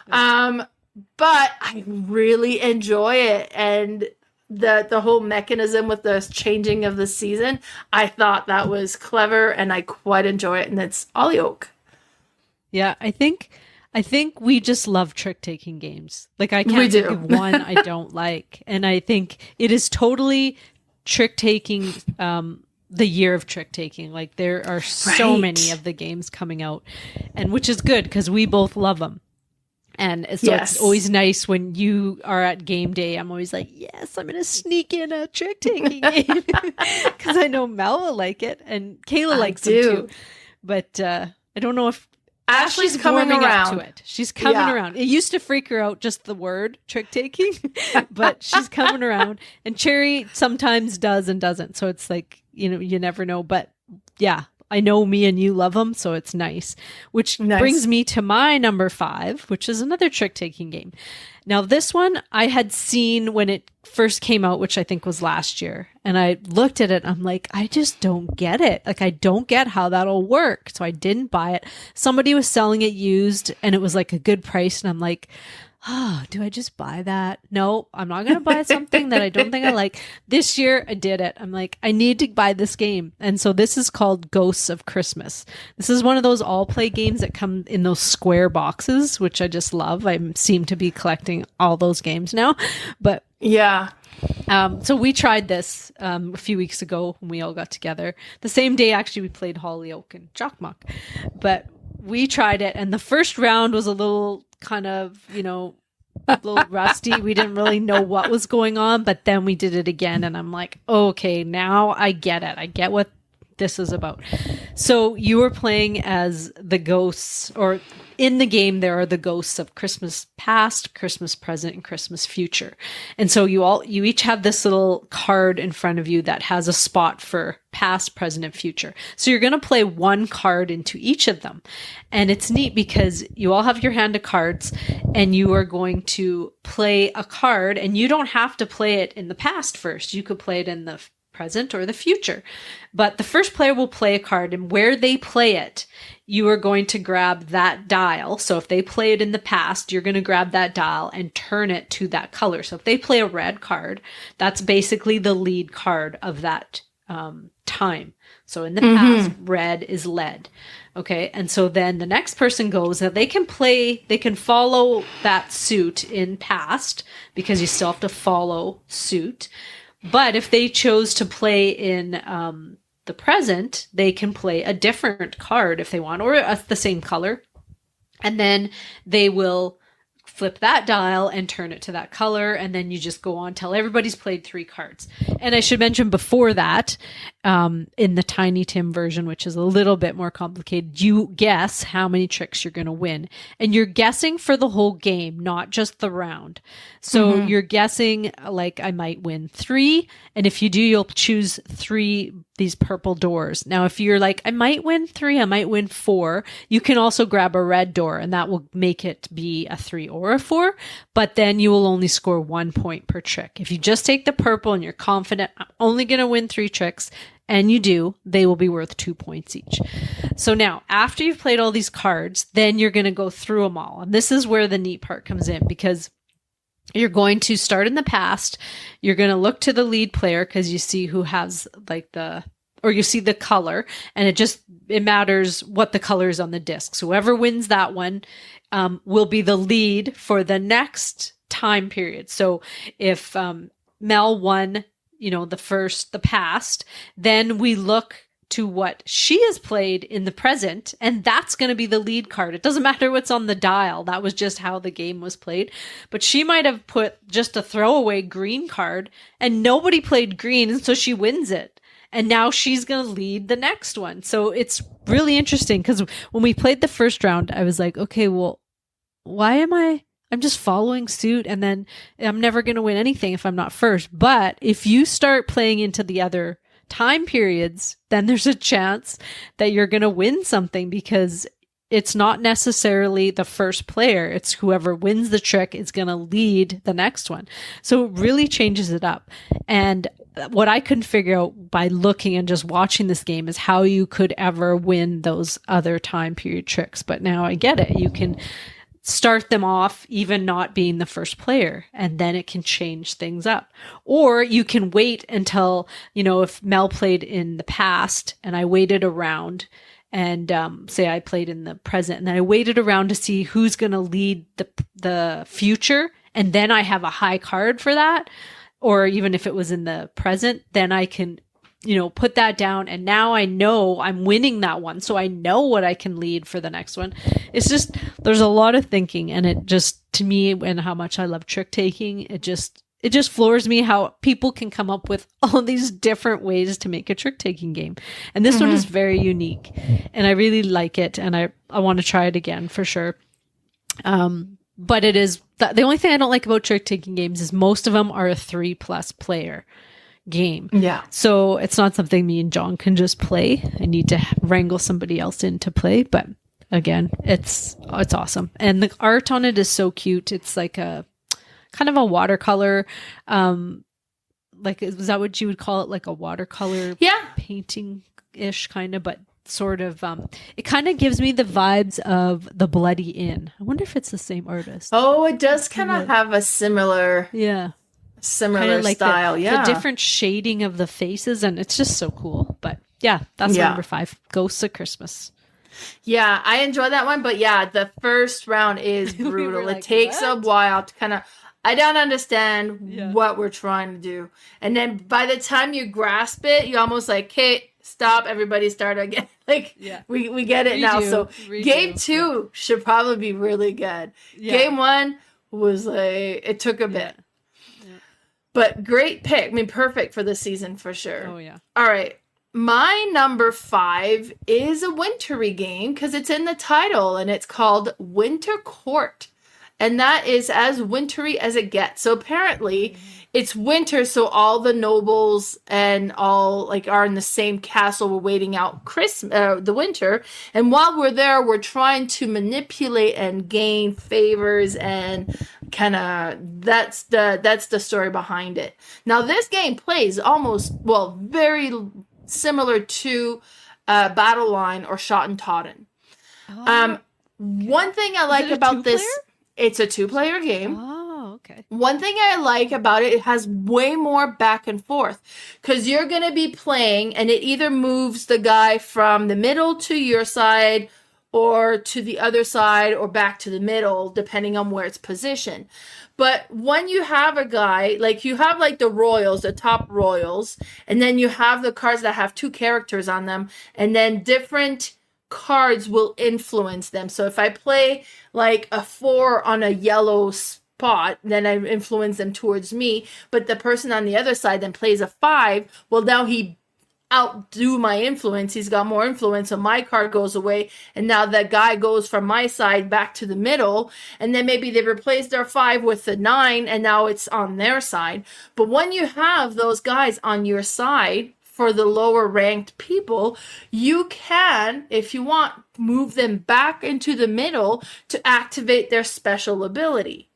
But I really enjoy it. And the whole mechanism with the changing of the season, I thought that was clever and I quite enjoy it. And it's all yoke. Yeah, I think we just love trick-taking games. Like, I can't think of one I don't like. And I think it is totally trick-taking, the year of trick-taking. Like, there are so many of the games coming out, and which is good because we both love them. And so it's always nice when you are at game day. I'm always like, yes, I'm going to sneak in a trick-taking game because I know Mel will like it and Kayla likes them too. But I don't know if Ashley's coming around to it. She's coming around. It used to freak her out, just the word trick-taking, but she's coming around. And Cherry sometimes does and doesn't. So it's like, you never know. But yeah, I know me and you love them, so it's nice. Which brings me to my number 5, which is another trick-taking game. Now, this one I had seen when it first came out, which I think was last year. And I looked at it, and I'm like, I just don't get it. Like, I don't get how that'll work. So I didn't buy it. Somebody was selling it used, and it was like a good price. And I'm like, do I just buy that? No, I'm not going to buy something that I don't think I like. This year I did it. I'm like, I need to buy this game. And so this is called Ghosts of Christmas. This is one of those all play games that come in those square boxes, which I just love. I seem to be collecting all those games now, but yeah. So we tried this a few weeks ago when we all got together. The same day, actually, we played Hollyoak and Jokkmokk. But we tried it, and the first round was a little kind of, a little rusty. We didn't really know what was going on, but then we did it again, and I'm like, okay, now I get it. I get what this is about. So you were playing as the ghosts, or in the game there are the ghosts of Christmas past, Christmas present, and Christmas future. And so you each have this little card in front of you that has a spot for past, present, and future. So you're going to play one card into each of them. And it's neat because you all have your hand of cards, and you are going to play a card, and you don't have to play it in the past first. You could play it in the present or the future. But the first player will play a card, and where they play it, you are going to grab that dial. So if they play it in the past, you're going to grab that dial and turn it to that color. So if they play a red card, that's basically the lead card of that time. So in the past, red is lead. Okay. And so then the next person goes, and they can follow that suit in past, because you still have to follow suit. But if they chose to play in the present, they can play a different card if they want, or the same color. And then they will flip that dial and turn it to that color. And then you just go on till everybody's played 3 cards. And I should mention before that, in the Tiny Tim version, which is a little bit more complicated, you guess how many tricks you're going to win. And you're guessing for the whole game, not just the round. So you're guessing, like, I might win 3. And if you do, you'll choose 3, these purple doors. Now, if you're like, I might win 3, I might win 4, you can also grab a red door, and that will make it be a 3 or a 4. But then you will only score 1 point per trick. If you just take the purple and you're confident, I'm only going to win 3 tricks, and you do, they will be worth 2 points each. So now, after you've played all these cards, then you're going to go through them all. And this is where the neat part comes in, because you're going to start in the past. You're going to look to the lead player, because you see who has you see the color, and it matters what the color is on the disc. So whoever wins that one will be the lead for the next time period. So if Mel won, the past, then we look to what she has played in the present, and that's going to be the lead card. It doesn't matter what's on the dial. That was just how the game was played. But she might have put just a throwaway green card, and nobody played green, and so she wins it. And now she's going to lead the next one. So it's really interesting, because when we played the first round, I was like, okay, well, why am I'm just following suit, and then I'm never going to win anything if I'm not first. But if you start playing into the other time periods, then there's a chance that you're going to win something, because it's not necessarily the first player. It's whoever wins the trick is going to lead the next one. So it really changes it up. And what I couldn't figure out by looking and just watching this game is how you could ever win those other time period tricks. But now I get it. You can start them off even not being the first player, and then it can change things up. Or you can wait until, if Mel played in the past and I waited around and say I played in the present, and then I waited around to see who's going to lead the future, and then I have a high card for that. Or even if it was in the present, then I can, put that down. And now I know I'm winning that one. So I know what I can lead for the next one. It's just, there's a lot of thinking. And it just, to me, and how much I love trick taking, it just floors me how people can come up with all these different ways to make a trick taking game. And this one is very unique. And I really like it. And I want to try it again for sure. But it is the only thing I don't like about trick taking games is most of them are a 3+ player game. Yeah. So it's not something me and John can just play. I need to wrangle somebody else in to play. But again, it's awesome. And the art on it is so cute. It's like a kind of a watercolor. Is that what you would call it? Like a watercolor painting-ish kind of, but sort of it kind of gives me the vibes of The Bloody Inn. I wonder if it's the same artist. Oh, it does kind of have a similar kind of like style. The different shading of the faces, and it's just so cool. But yeah, that's number 5, Ghosts of Christmas. Yeah, I enjoy that one, but yeah, the first round is brutal. It takes a while to kind of, I don't understand what we're trying to do. And then by the time you grasp it, you almost like, okay, stop, everybody start again. We get it now. So game 2 should probably be really good. Yeah. Game 1 was like, it took a bit. Yeah. But great pick. I mean, perfect for the season for sure. Oh, yeah. All right. My number 5 is a wintry game because it's in the title and it's called Winter Court. And that is as wintry as it gets. So apparently it's winter, so all the nobles and all are in the same castle. We're waiting out the winter. And while we're there, we're trying to manipulate and gain favors, and kind of that's the story behind it. Now this game plays very similar to Battle Line or Shot and Totten. One thing I like about this, it's a 2-player game. Oh, okay. One thing I like about it has way more back and forth because you're going to be playing and it either moves the guy from the middle to your side or to the other side or back to the middle, depending on where it's positioned. But when you have a guy, you have the royals, the top royals, and then you have the cards that have 2 characters on them, and then different cards will influence them. So if I play a 4 on a yellow spot, then I influence them towards me. But the person on the other side then plays a 5. Well, now he outdo my influence. He's got more influence, so my card goes away. And now that guy goes from my side back to the middle. And then maybe they replace their 5 with the 9, and now it's on their side. But when you have those guys on your side, for the lower ranked people, you can, if you want, move them back into the middle to activate their special ability.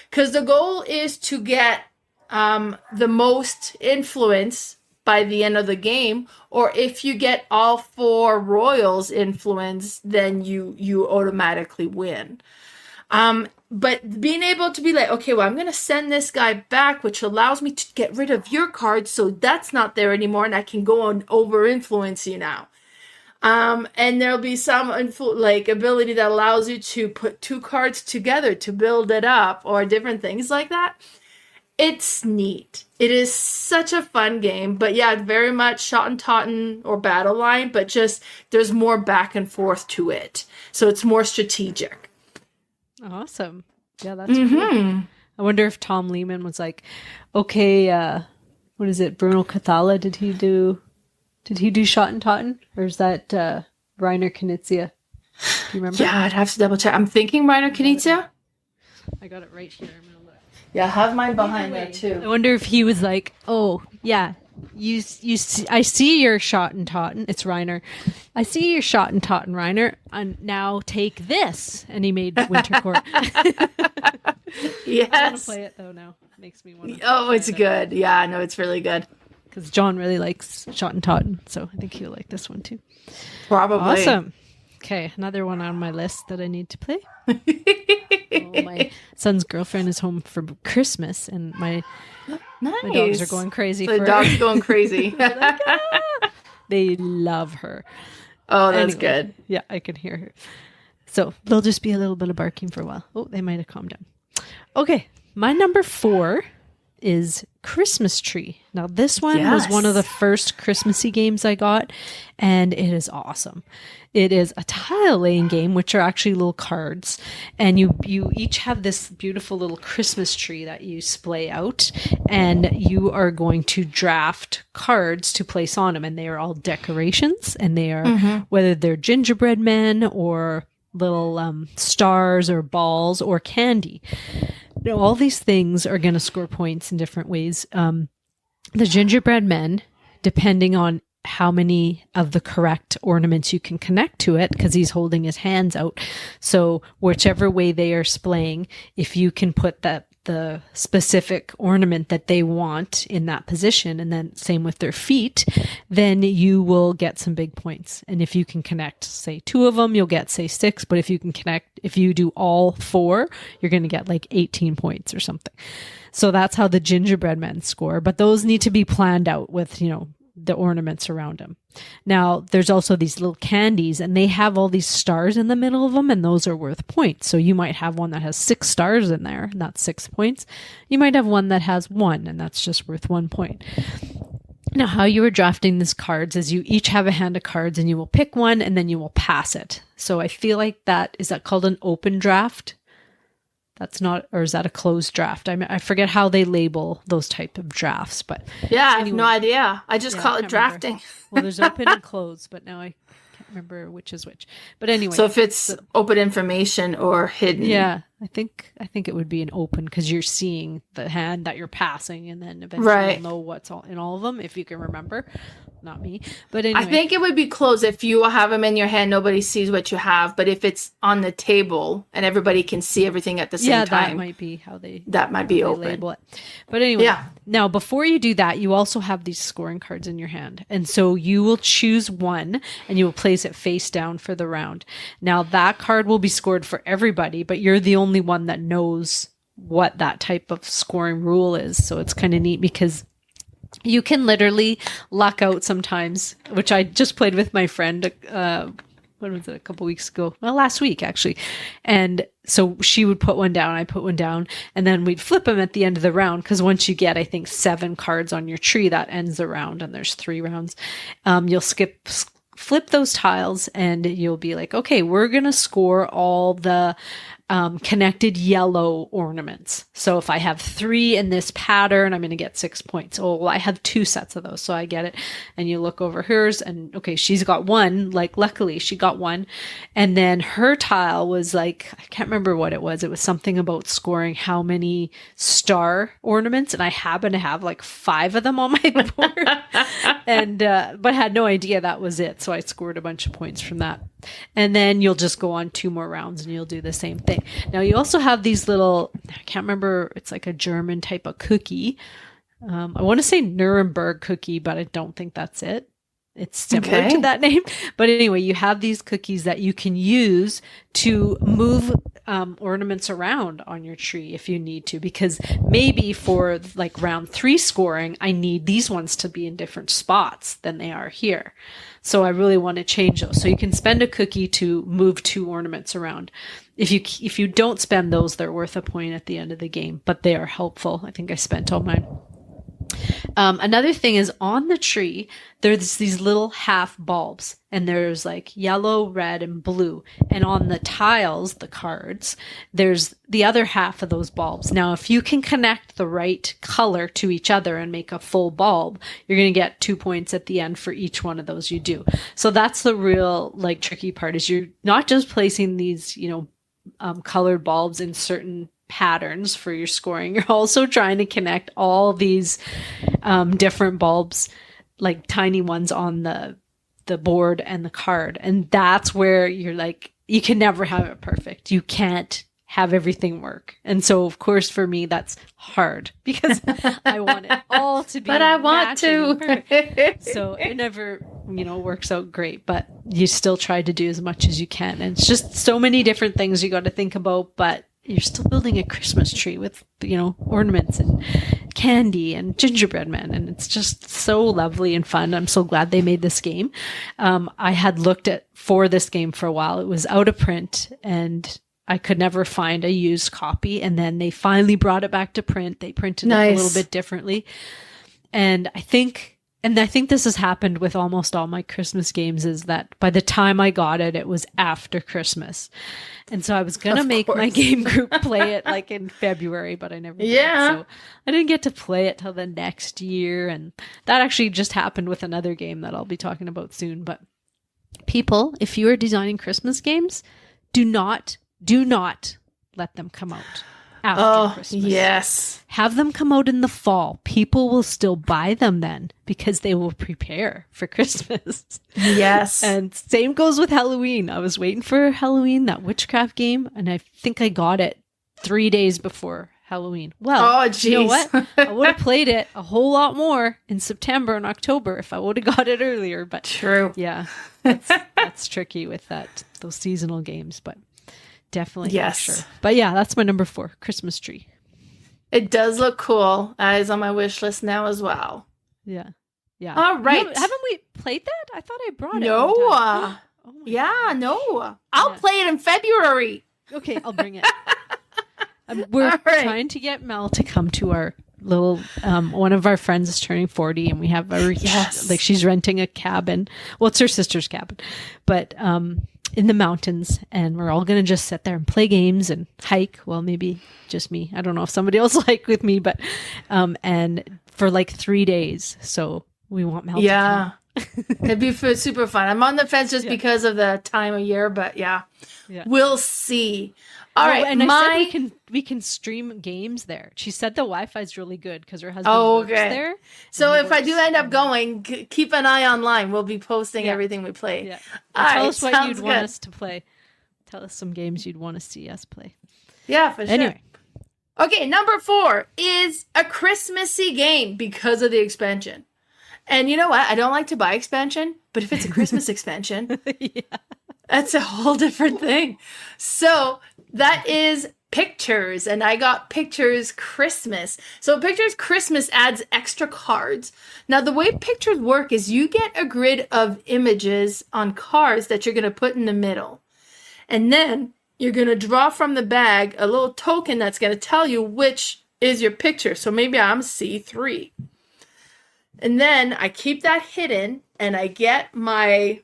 Because the goal is to get the most influence by the end of the game, or if you get all 4 royals influence, then you automatically win. But being able to be okay, well, I'm going to send this guy back, which allows me to get rid of your card, so that's not there anymore, and I can go and over-influence you now. And there'll be some ability that allows you to put 2 cards together to build it up, or different things like that. It's neat. It is such a fun game, but yeah, very much Shot and Totten or Battle Line, but just there's more back and forth to it, so it's more strategic. Awesome. Yeah, that's cool. I wonder if Tom Lehman was okay, what is it, Bruno Cathala, did he do Shot and Totten? Or is that Reiner Knizia? Do you remember? Yeah, I'd have to double check. I'm thinking Reiner Knizia. I got it right here. I'm gonna look. Yeah, I have mine behind there too. I wonder if he was oh, yeah, you see, I see your Shot and Totten. It's Reiner. I see your Shot and Totten, Reiner. And now take this. And he made Winter Court. Yes. I want to play it though now. It makes me want to. Oh, it's good. Yeah, no, it's really good. because John really likes Shot and Totten, so I think he'll like this one too. Probably. Awesome. Okay, another one on my list that I need to play. My son's girlfriend is home for Christmas, and my dogs are going crazy. The dog's going crazy. Like, ah! They love her. Oh, that's good. Yeah, I can hear her. So there'll just be a little bit of barking for a while. Oh, they might have calmed down. Okay, my number 4 is Christmas Tree. Now, this one was one of the first Christmassy games I got, and it is awesome. It is a tile laying game, which are actually little cards, and you each have this beautiful little Christmas tree that you splay out, and you are going to draft cards to place on them, and they are all decorations, and they are whether they're gingerbread men or little stars or balls or candy. Now, all these things are going to score points in different ways. The gingerbread men, depending on how many of the correct ornaments you can connect to it, because he's holding his hands out. So whichever way they are splaying, if you can put the specific ornament that they want in that position, and then same with their feet, then you will get some big points. And if you can connect, say 2 of them, you'll get, say 6. But if you can connect, if you do all 4, you're going to get like 18 points or something. So that's how the gingerbread men score. But those need to be planned out with, the ornaments around them. Now, there's also these little candies, and they have all these stars in the middle of them, and those are worth points. So you might have one that has 6 stars in there, and that's 6 points. You might have one that has 1, and that's just worth 1 point. Now, how you are drafting these cards is you each have a hand of cards, and you will pick one, and then you will pass it. So I feel like is that called an open draft? That's not, or is that a closed draft? I forget how they label those type of drafts, but yeah, I have no idea. I just call it drafting. Well, there's open and closed, but now I can't remember which is which. But anyway, so if it's open information or hidden, yeah, I think it would be an open, because you're seeing the hand that you're passing, and then eventually you'll know what's all in all of them if you can remember. Not me, but anyway. I think it would be closed if you have them in your hand. Nobody sees what you have, but if it's on the table and everybody can see everything at the same time, that might be how they open. Label it. But anyway, now before you do that, you also have these scoring cards in your hand, and so you will choose one and you will place it face down for the round. Now that card will be scored for everybody, but you're the only one that knows what that type of scoring rule is. So it's kind of neat because you can literally luck out sometimes, which I just played with my friend, when was it, a couple weeks ago? Well, last week, actually. And so she would put one down, I put one down, and then we'd flip them at the end of the round, because once you get, I think, 7 cards on your tree, that ends the round, and there's 3 rounds. You'll flip those tiles, and you'll be like, okay, we're going to score all the connected yellow ornaments. So if I have 3 in this pattern, I'm going to get 6 points. Oh, well, I have 2 sets of those, so I get it. And you look over hers, and okay, she's got 1. Like, luckily, she got 1. And then her tile was like, I can't remember what it was. It was something about scoring how many star ornaments, and I happen to have like 5 of them on my board, and but had no idea that was it. So I scored a bunch of points from that. And then you'll just go on 2 more rounds, and you'll do the same thing. Now, you also have these little, I can't remember, it's like a German type of cookie. I want to say Nuremberg cookie, but I don't think that's it. It's similar to that name. But anyway, you have these cookies that you can use to move ornaments around on your tree if you need to, because maybe for like round 3 scoring, I need these ones to be in different spots than they are here. So I really want to change those. So you can spend a cookie to move 2 ornaments around. If you don't spend those, they're worth a point at the end of the game, but they are helpful. I think I spent all mine. Another thing is, on the tree, there's these little half bulbs, and there's like yellow, red, and blue. And on the tiles, the cards, there's the other half of those bulbs. Now, if you can connect the right color to each other and make a full bulb, you're going to get 2 points at the end for each one of those you do. So that's the real like tricky part, is you're not just placing these, colored bulbs in certain patterns for your scoring. You're also trying to connect all these different bulbs, like tiny ones on the board and the card. And that's where you're like, you can never have it perfect. You can't have everything work. And so, of course, for me, that's hard because I want it all to be But I want matching to. and perfect. So it never, works out great, but you still try to do as much as you can. And it's just so many different things you got to think about, but you're still building a Christmas tree with, ornaments and candy and gingerbread men. And it's just so lovely and fun. I'm so glad they made this game. I had looked for this game for a while. It was out of print and I could never find a used copy. And then they finally brought it back to print. They printed it a little bit differently. And I think this has happened with almost all my Christmas games, is that by the time I got it, it was after Christmas. And so I was going to make my game group play it like in February, but I never did. So I didn't get to play it till the next year. And that actually just happened with another game that I'll be talking about soon. But people, if you are designing Christmas games, do not let them come out after Christmas. Yes. Have them come out in the fall. People will still buy them then because they will prepare for Christmas. Yes. And same goes with Halloween. I was waiting for Halloween, that witchcraft game, and I think I got it 3 days before Halloween. Well, you know what? I would have played it a whole lot more in September and October if I would have got it earlier. But true. Yeah, that's tricky with those seasonal games, but definitely. Yes. Sure. But yeah, that's my number 4, Christmas tree. It does look cool. That is on my wish list now as well. Yeah. Yeah. All right. Haven't we played that? I thought I brought it. No. Oh no. I'll play it in February. Okay, I'll bring it. We're trying to get Mel to come to our little, one of our friends is turning 40 and we have she's renting a cabin. Well, it's her sister's cabin, but, in the mountains, and we're all going to just sit there and play games and hike. Well, maybe just me. I don't know if somebody else will hike with me, but, and for like 3 days. So we want Mel to come. It'd be super fun. I'm on the fence just because of the time of year, but we'll see. All right, and I said we can stream games there. She said the Wi-Fi is really good because her husband works there. So if I do end up going, keep an eye online. We'll be posting everything we play. Yeah. Tell us what you'd want us to play. Tell us some games you'd want to see us play. Yeah, for sure. Anyway. Okay, number 4 is a Christmassy game because of the expansion. And you know what? I don't like to buy expansion, but if it's a Christmas expansion, that's a whole different thing. So that is Pictures, and I got Pictures Christmas. So Pictures Christmas adds extra cards. Now the way Pictures work is you get a grid of images on cards that you're going to put in the middle. And then you're going to draw from the bag a little token that's going to tell you which is your picture. So maybe I'm C3. And then I keep that hidden and I get my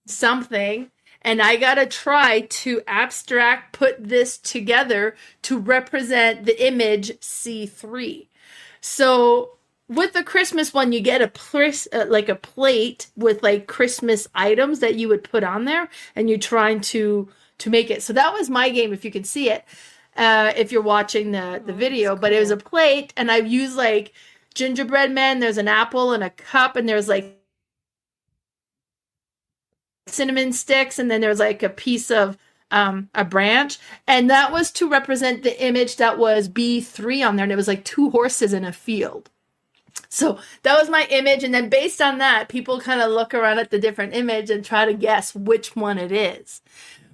something and I got to try to put this together to represent the image C3. So with the Christmas one, you get a plate with like Christmas items that you would put on there and you're trying to make it. So that was my game, if you can see it, if you're watching the video. But it was a plate and I've used like gingerbread men, there's an apple and a cup, and there's like cinnamon sticks, and then there's like a piece of a branch, and that was to represent the image that was B3 on there, and it was like 2 horses in a field. So that was my image, and then based on that, people kind of look around at the different image and try to guess which one it is.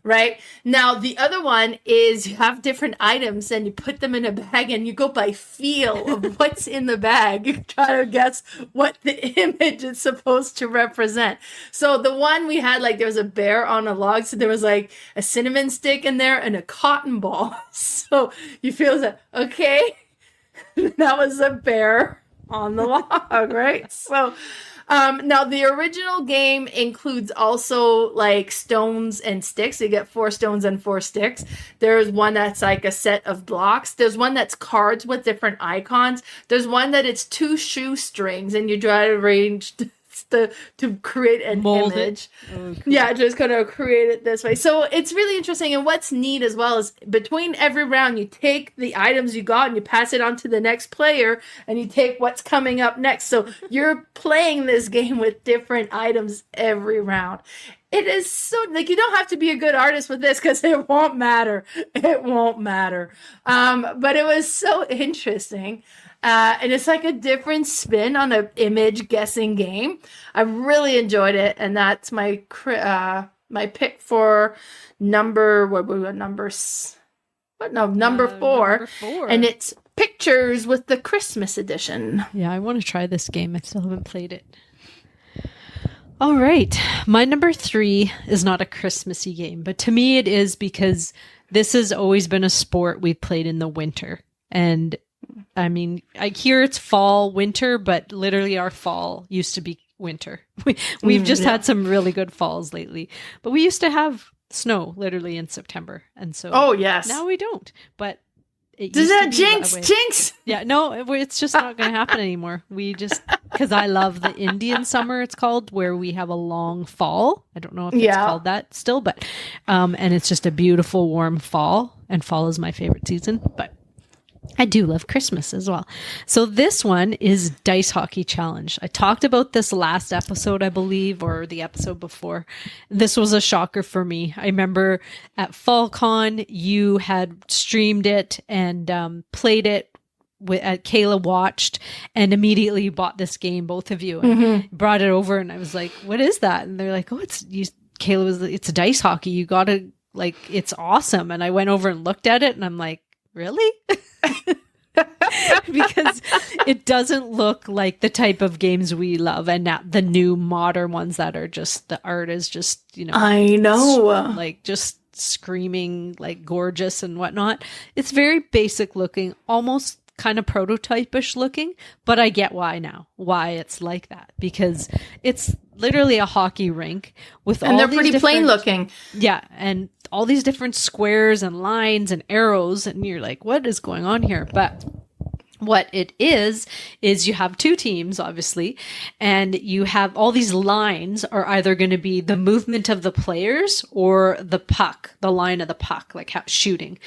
Right? Now, the other one is you have different items and you put them in a bag and you go by feel of what's in the bag. You try to guess what the image is supposed to represent. So the one we had, like, there was a bear on a log. So there was like a cinnamon stick in there and a cotton ball. So you feel that, okay, that was a bear on the log, right? So now the original game includes also like stones and sticks. You get 4 stones and 4 sticks. There's one that's like a set of blocks. There's one that's cards with different icons. There's one that it's 2 shoestrings and you try to arrange to create an image. Oh, cool. Yeah, just kind of create it this way. So it's really interesting. And what's neat as well is between every round, you take the items you got and you pass it on to the next player and you take what's coming up next. So you're playing this game with different items every round. It is so like you don't have to be a good artist with this because it won't matter. It won't matter. But it was so interesting. And it's like a different spin on an image guessing game. I really enjoyed it, and that's my my pick for number number 4. Number 4. And it's Pictures with the Christmas edition. Yeah, I want to try this game. I still haven't played it. All right. My number 3 is not a Christmassy game, but to me it is because this has always been a sport we've played in the winter. And I mean, I hear it's fall, winter, but literally our fall used to be winter. We've just had some really good falls lately, but we used to have snow literally in September. And so now we don't, but does that jinx? Yeah, no, it's just not going to happen anymore. We just, because I love the Indian summer, it's called, where we have a long fall. I don't know if it's called that still, but, and it's just a beautiful warm fall, and fall is my favorite season, but I do love Christmas as well. So this one is Dice Hockey Challenge. I talked about this last episode, I believe, or the episode before. This was a shocker for me. I remember at FallCon, you had streamed it and played it. Kayla watched and immediately bought this game, both of you, and brought it over. And I was like, "What is that?" And they're like, "Oh, it's dice hockey. You got to like, it's awesome." And I went over and looked at it, and I'm like, "Really?" Because it doesn't look like the type of games we love, and now the new modern ones that are just, the art is just, I know, like just screaming like gorgeous and whatnot. It's very basic looking, almost kind of prototypish looking, but I get why it's like that, because it's literally a hockey rink with and they're pretty plain looking. Yeah, and all these different squares and lines and arrows, and you're like, what is going on here? But what it is you have 2 teams, obviously, and you have all these lines are either going to be the movement of the players or the puck, the line of the puck, like shooting.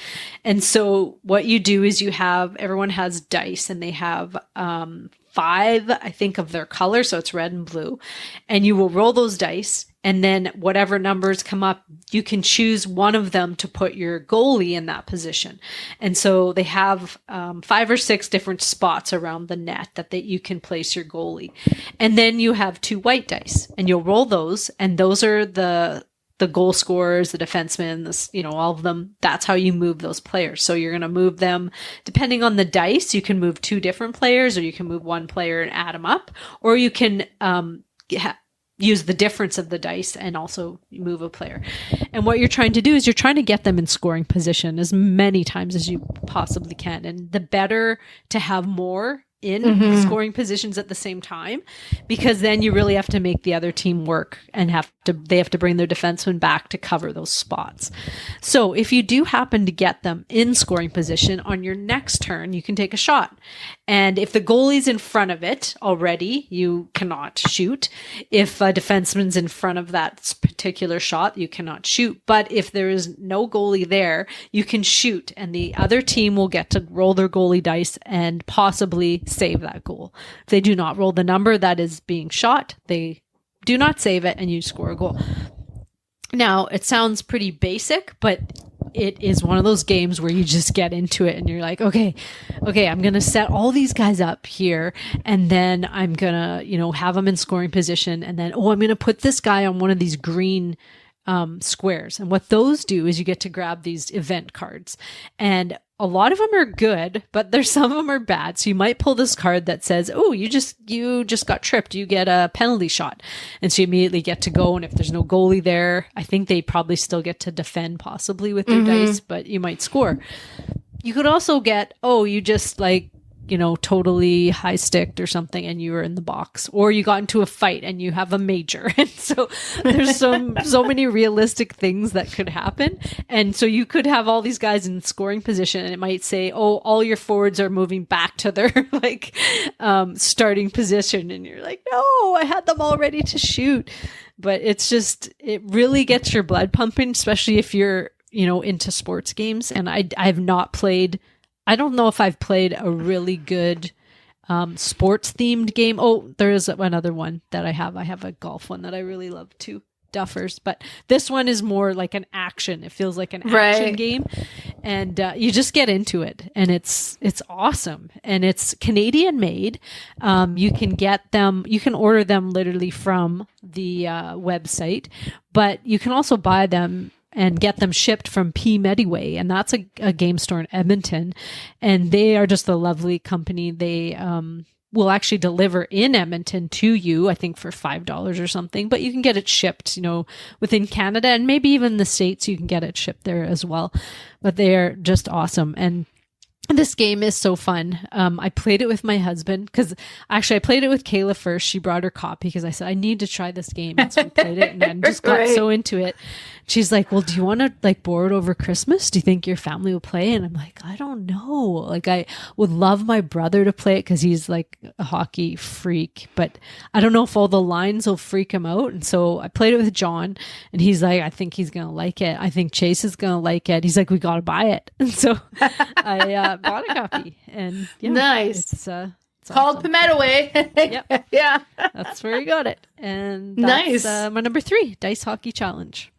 And so what you do is everyone has dice, and they have 5, I think, of their color. So it's red and blue, and you will roll those dice. And then whatever numbers come up, you can choose one of them to put your goalie in that position. And so they have 5 or 6 different spots around the net that you can place your goalie. And then you have 2 white dice, and you'll roll those. And those are the goal scorers, the defensemen, all of them. That's how you move those players. So you're going to move them depending on the dice. You can move 2 different players, or you can move 1 player and add them up, or you can use the difference of the dice and also move a player. And what you're trying to do is you're trying to get them in scoring position as many times as you possibly can. And the better to have more in scoring positions at the same time, because then you really have to make the other team work, and they have to bring their defenseman back to cover those spots. So if you do happen to get them in scoring position on your next turn, you can take a shot. And if the goalie's in front of it already, you cannot shoot. If a defenseman's in front of that particular shot, you cannot shoot. But if there is no goalie there, you can shoot, and the other team will get to roll their goalie dice and possibly save that goal. If they do not roll the number that is being shot, they do not save it, and you score a goal. Now, it sounds pretty basic, but it is one of those games where you just get into it and you're like, okay, I'm going to set all these guys up here, and then I'm going to, have them in scoring position, and then, I'm going to put this guy on one of these green squares. And what those do is you get to grab these event cards, and a lot of them are good, but there's some of them are bad. So you might pull this card that says, "Oh, you just got tripped. You get a penalty shot," and so you immediately get to go. And if there's no goalie there, I think they probably still get to defend, possibly with their dice, but you might score. You could also get, you just totally high sticked or something, and you were in the box, or you got into a fight and you have a major. And so there's so many realistic things that could happen. And so you could have all these guys in scoring position, and it might say, all your forwards are moving back to their starting position. And you're like, no, I had them all ready to shoot. But it really gets your blood pumping, especially if you're, into sports games. And I've not played, I don't know if I've played a really good sports themed game. Oh, there is another one that I have. I have a golf one that I really love too. duffers, but this one is more like an action. It feels like an action game, and you just get into it, and it's awesome, and it's Canadian made. You can order them literally from the website, but you can also buy them and get them shipped from P Mediway, and that's a game store in Edmonton, and they are just a lovely company. They will actually deliver in Edmonton to you, I think for $5 or something, but you can get it shipped, within Canada and maybe even the States, you can get it shipped there as well. But they're just awesome. And this game is so fun. I played it with my husband because actually I played it with Kayla first. She brought her copy because I said, I need to try this game. And so we played it and then just got so into it. She's like, well, do you want to like board over Christmas? Do you think your family will play? And I'm like, I don't know. Like I would love my brother to play it because he's like a hockey freak, but I don't know if all the lines will freak him out. And so I played it with John and he's like, I think he's going to like it. I think Chase is going to like it. He's like, we got to buy it. And so I bought a copy and nice. It's called awesome. Away. Yep. Yeah. That's where you got it. And that's my number 3, Dice Hockey Challenge.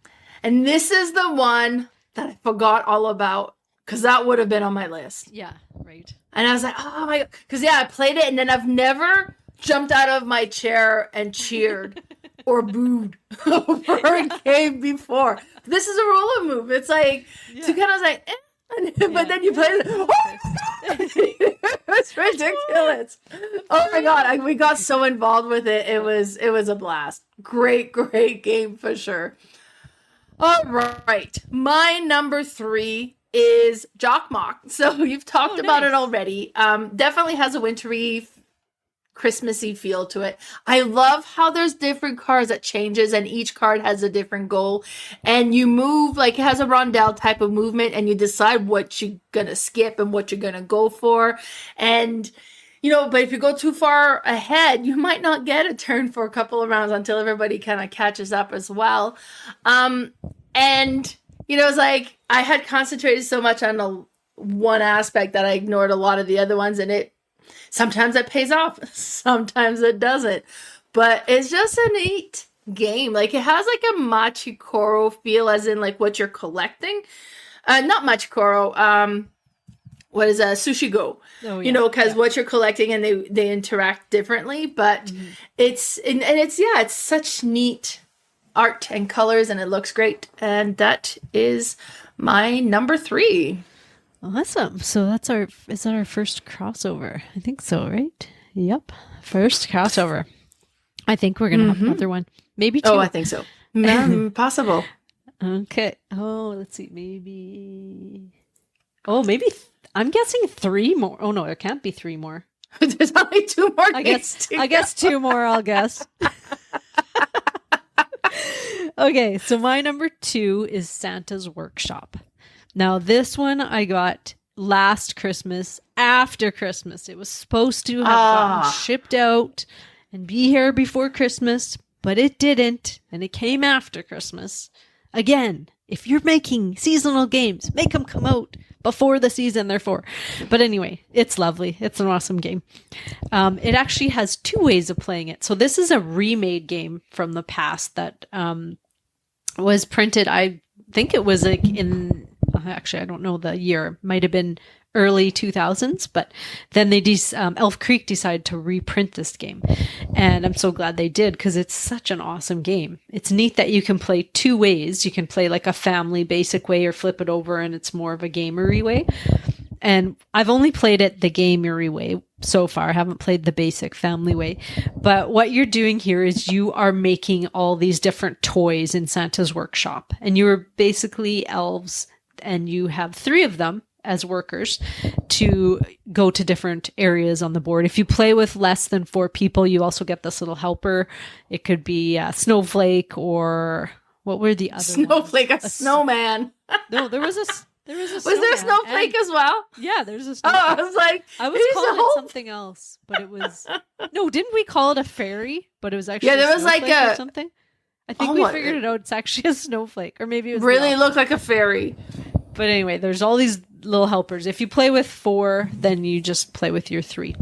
And this is the one that I forgot all about because that would have been on my list. Yeah, right. And I was like, oh my God. Because I played it and then I've never jumped out of my chair and cheered or booed over a game before. This is a roller move. It's like, so kind of like, but then you play it. It's ridiculous. Oh my God. We got so involved with it. It was a blast. Great game for sure. All right. My number 3 is Jokkmokk. So you've talked about it already. Definitely has a wintry, Christmassy feel to it. I love how there's different cards that changes and each card has a different goal. And you move, like it has a rondelle type of movement and you decide what you're going to skip and what you're going to go for. And but if you go too far ahead, you might not get a turn for a couple of rounds until everybody kind of catches up as well. And, it's like I had concentrated so much on the one aspect that I ignored a lot of the other ones. And sometimes it pays off. Sometimes it doesn't. But it's just a neat game. Like it has like a Machikoro feel as in like what you're collecting. Not Machikoro. What is that? Sushi Go. Oh, yeah. Because what you're collecting and they interact differently, but it's such neat art and colors and it looks great. And that is my number 3. Awesome. So is that our first crossover? I think so, right? Yep. First crossover. I think we're going to have another one. Maybe 2. Oh, I think so. Possible. Okay. Oh, let's see. Maybe I'm guessing 3 more. Oh no, there can't be 3 more. There's only 2 more. I guess 2 more. I'll guess. Okay, so my number 2 is Santa's Workshop. Now this one I got last Christmas, after Christmas. It was supposed to have gotten shipped out and be here before Christmas, but it didn't, and it came after Christmas. Again, if you're making seasonal games, make them come out before the season, therefore. But anyway, it's lovely. It's an awesome game. It actually has 2 ways of playing it. So this is a remade game from the past that was printed. I think it was like actually, I don't know the year. Might have been early 2000s, but then Elf Creek decided to reprint this game. And I'm so glad they did because it's such an awesome game. It's neat that you can play 2 ways. You can play like a family basic way or flip it over and it's more of a gamery way. And I've only played it the gamery way so far. I haven't played the basic family way. But what you're doing here is you are making all these different toys in Santa's Workshop. And you are basically elves and you have 3 of them as workers to go to different areas on the board. If you play with less than 4 people, you also get this little helper. It could be a Snowflake or what were the other Snowflake, ones? a snowman. No, there was a was there a Snowflake as well? Yeah, there's a Snowflake. Oh, I was like, I was calling it something else, but it was no. Didn't we call it a fairy? But it was actually there was like or something. I think we figured it out. It's actually a snowflake, or maybe it was really looked like a fairy. But anyway, there's all these little helpers. If you play with 4, then you just play with your 3.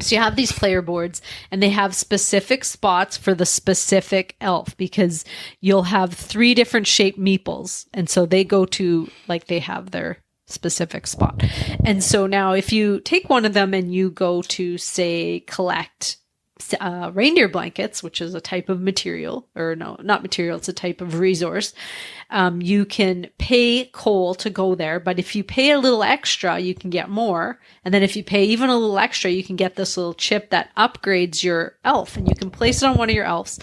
So you have these player boards, and they have specific spots for the specific elf, because you'll have 3 different shaped meeples. And so they go to, like, they have their specific spot. And so now if you take one of them and you go to, say, collect reindeer blankets, which is a type of material, or no, not material, it's a type of resource. You can pay coal to go there, but if you pay a little extra, you can get more. And then if you pay even a little extra, you can get this little chip that upgrades your elf, and you can place it on one of your elves.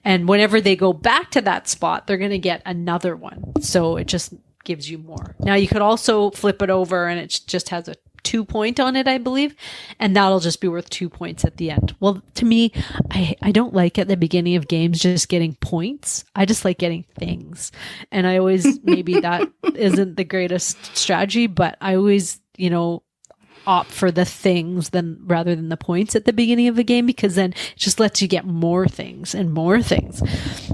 And whenever they go back to that spot, they're going to get another one. So it just gives you more. Now you could also flip it over, and it just has a 2 point on it, I believe, and that'll just be worth 2 points at the end. Well, to me, I don't like at the beginning of games just getting points. I just like getting things. And I always, maybe that isn't the greatest strategy, but I always, opt for the things rather than the points at the beginning of a game, because then it just lets you get more things and more things.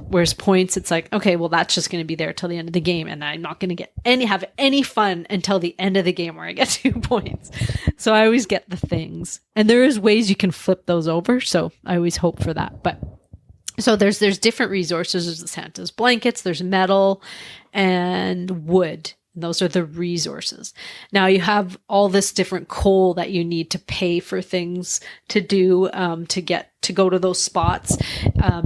Whereas points, it's like, okay, well, that's just going to be there till the end of the game, and I'm not going to have any fun until the end of the game where I get 2 points. So I always get the things, and there is ways you can flip those over. So I always hope for that. But so there's different resources. There's the Santa's blankets, there's metal and wood. Those are the resources. Now you have all this different coal that you need to pay for things to do, to go to those spots.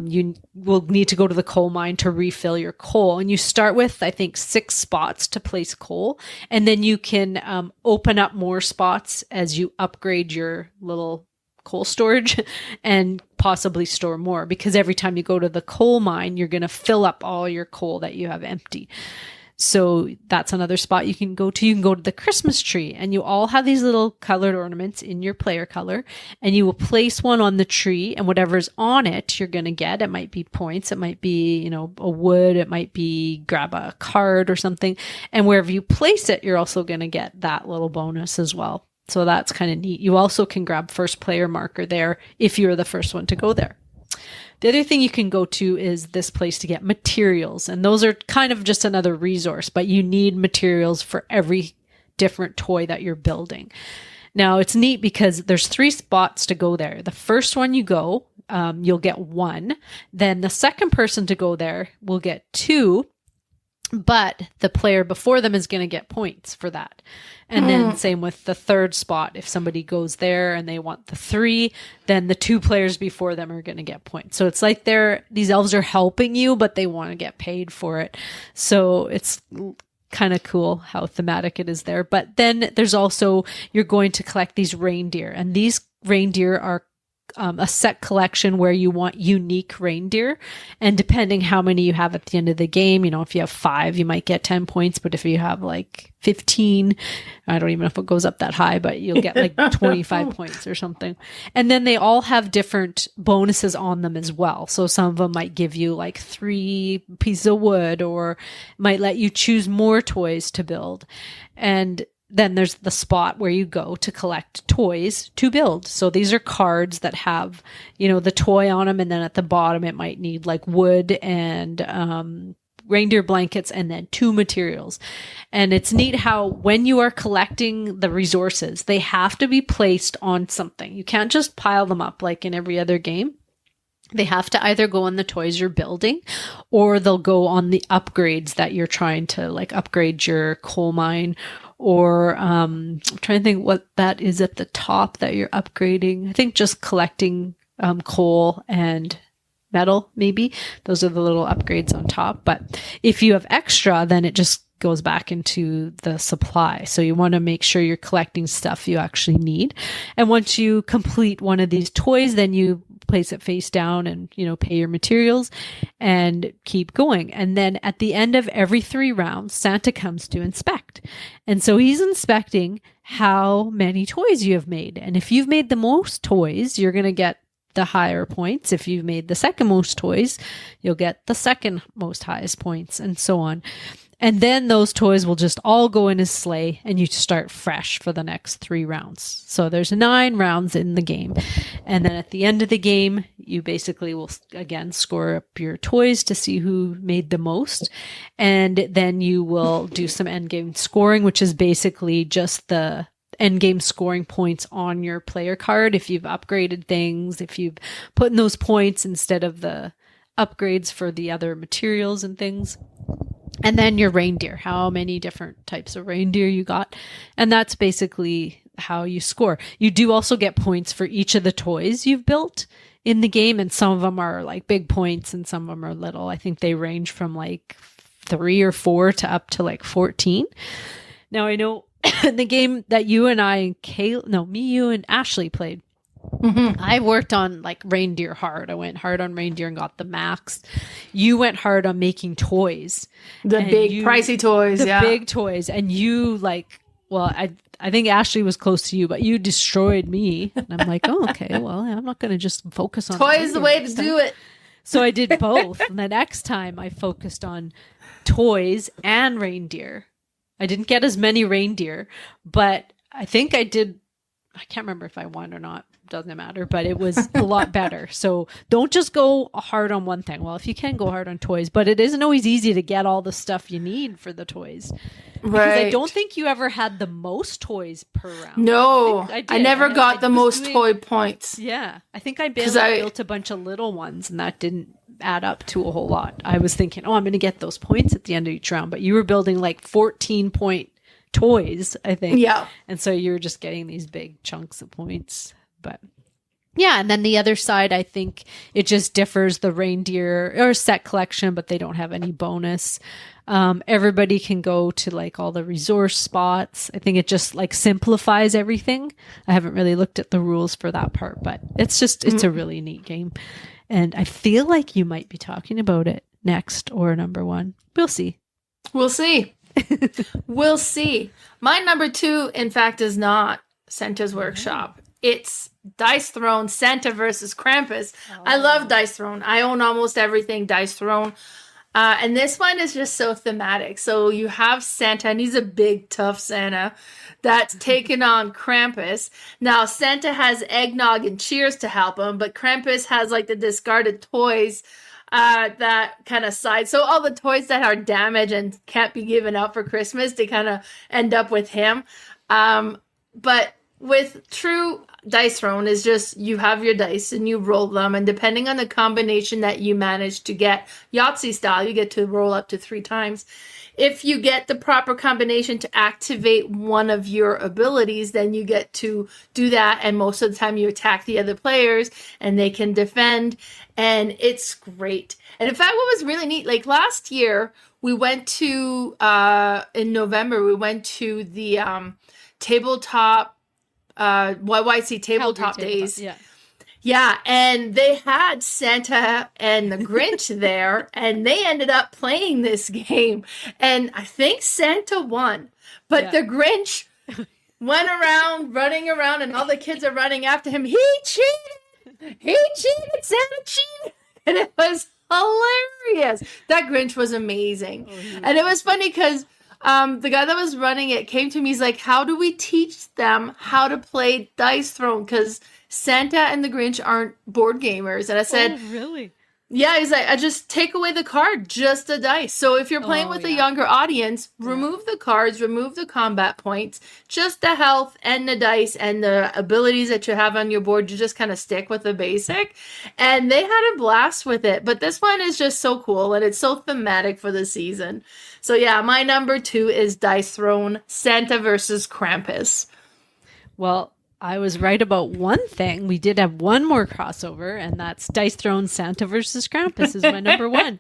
You will need to go to the coal mine to refill your coal. And you start with, I think, 6 spots to place coal. And then you can open up more spots as you upgrade your little coal storage and possibly store more, because every time you go to the coal mine, you're going to fill up all your coal that you have empty. So that's another spot you can go to. You can go to the Christmas tree, and you all have these little colored ornaments in your player color, and you will place one on the tree, and whatever's on it, you're going to get. It might be points. It might be, a wood. It might be grab a card or something. And wherever you place it, you're also going to get that little bonus as well. So that's kind of neat. You also can grab first player marker there if you're the first one to go there. The other thing you can go to is this place to get materials. And those are kind of just another resource, but you need materials for every different toy that you're building. Now, it's neat because there's 3 spots to go there. The first one you go, you'll get 1. Then the second person to go there will get 2. But the player before them is going to get points for that. And then same with the third spot. If somebody goes there and they want the 3, then the 2 players before them are going to get points. So it's like these elves are helping you, but they want to get paid for it. So it's kind of cool how thematic it is there. But then there's also, you're going to collect these reindeer, and these reindeer are a set collection where you want unique reindeer, and depending how many you have at the end of the game, if you have 5, you might get 10 points, but if you have like 15, I don't even know if it goes up that high, but you'll get like 25 points or something. And then they all have different bonuses on them as well. So some of them might give you like 3 pieces of wood, or might let you choose more toys to build. And then there's the spot where you go to collect toys to build. So these are cards that have, the toy on them. And then at the bottom, it might need like wood and reindeer blankets, and then 2 materials. And it's neat how when you are collecting the resources, they have to be placed on something. You can't just pile them up like in every other game. They have to either go on the toys you're building, or they'll go on the upgrades that you're trying to like upgrade your coal mine, or I'm trying to think what that is at the top that you're upgrading. I think just collecting coal and metal, maybe. Those are the little upgrades on top. But if you have extra, then it just goes back into the supply. So you want to make sure you're collecting stuff you actually need. And once you complete one of these toys, then you place it face down and, pay your materials and keep going. And then at the end of every 3 rounds, Santa comes to inspect. And so he's inspecting how many toys you have made. And if you've made the most toys, you're going to get the higher points. If you've made the second most toys, you'll get the second most highest points, and so on. And then those toys will just all go in his sleigh, and you start fresh for the next 3 rounds. So there's 9 rounds in the game. And then at the end of the game, you basically will again score up your toys to see who made the most. And then you will do some end game scoring, which is basically just the end game scoring points on your player card if you've upgraded things, if you've put in those points instead of the upgrades for the other materials and things. And then your reindeer, how many different types of reindeer you got. And that's basically how you score. You do also get points for each of the toys you've built in the game. And some of them are like big points and some of them are little. I think they range from like 3 or 4 to up to like 14. Now I know the game that you and you and Ashley played, I worked on like reindeer hard. I went hard on reindeer and got the max. You went hard on making toys. The big pricey toys. The big toys. And you like, well, I think Ashley was close to you, but you destroyed me. And I'm like, oh, okay, well, I'm not going to just focus on toys the way to do it. So I did both. And the next time I focused on toys and reindeer. I didn't get as many reindeer, but I think I did. I can't remember if I won or not. Doesn't matter, but it was a lot better. So don't just go hard on one thing. Well, if you can go hard on toys, but it isn't always easy to get all the stuff you need for the toys. Because I don't think you ever had the most toys per round. No, I never got the most toy points. Yeah, I think I built a bunch of little ones and that didn't add up to a whole lot. I was thinking, I'm going to get those points at the end of each round, but you were building like 14-point toys, I think. Yeah. And so you were just getting these big chunks of points. But yeah, and then the other side, I think it just differs the reindeer or set collection, but they don't have any bonus. Everybody can go to like all the resource spots. I think it just like simplifies everything. I haven't really looked at the rules for that part, but it's a really neat game. And I feel like you might be talking about it next or number 1. We'll see. We'll see. We'll see. My number 2, in fact, is not Santa's Workshop. It's Dice Throne, Santa versus Krampus. Oh. I love Dice Throne. I own almost everything Dice Throne. And this one is just so thematic. So you have Santa, and he's a big, tough Santa that's taken on Krampus. Now, Santa has eggnog and cheers to help him, but Krampus has like the discarded toys that kind of side. So all the toys that are damaged and can't be given out for Christmas, they kind of end up with him. But with true Dice Throne is just you have your dice and you roll them, and depending on the combination that you manage to get, Yahtzee style, you get to roll up to 3 times. If you get the proper combination to activate one of your abilities, then you get to do that, and most of the time you attack the other players and they can defend, and it's great. And in fact, what was really neat, like last year we went to in November we went to the tabletop YYC tabletop days. Yeah, and they had Santa and the Grinch there, and they ended up playing this game. And I think Santa won, but the Grinch went around, running around, and all the kids are running after him. He cheated! He cheated! Santa cheated! And it was hilarious. That Grinch was amazing. And it was funny because the guy that was running it came to me. He's like, how do we teach them how to play Dice Throne? Because Santa and the Grinch aren't board gamers. And I said, oh, really? Yeah, he's like, I just take away the card, just the dice. So if you're playing with a younger audience, remove the cards, remove the combat points, just the health and the dice and the abilities that you have on your board. You just kind of stick with the basic. And they had a blast with it. But this one is just so cool, and it's so thematic for the season. So yeah, my number 2 is Dice Throne, Santa versus Krampus. Well, I was right about one thing. We did have one more crossover, and that's Dice Throne Santa versus Krampus is my number 1.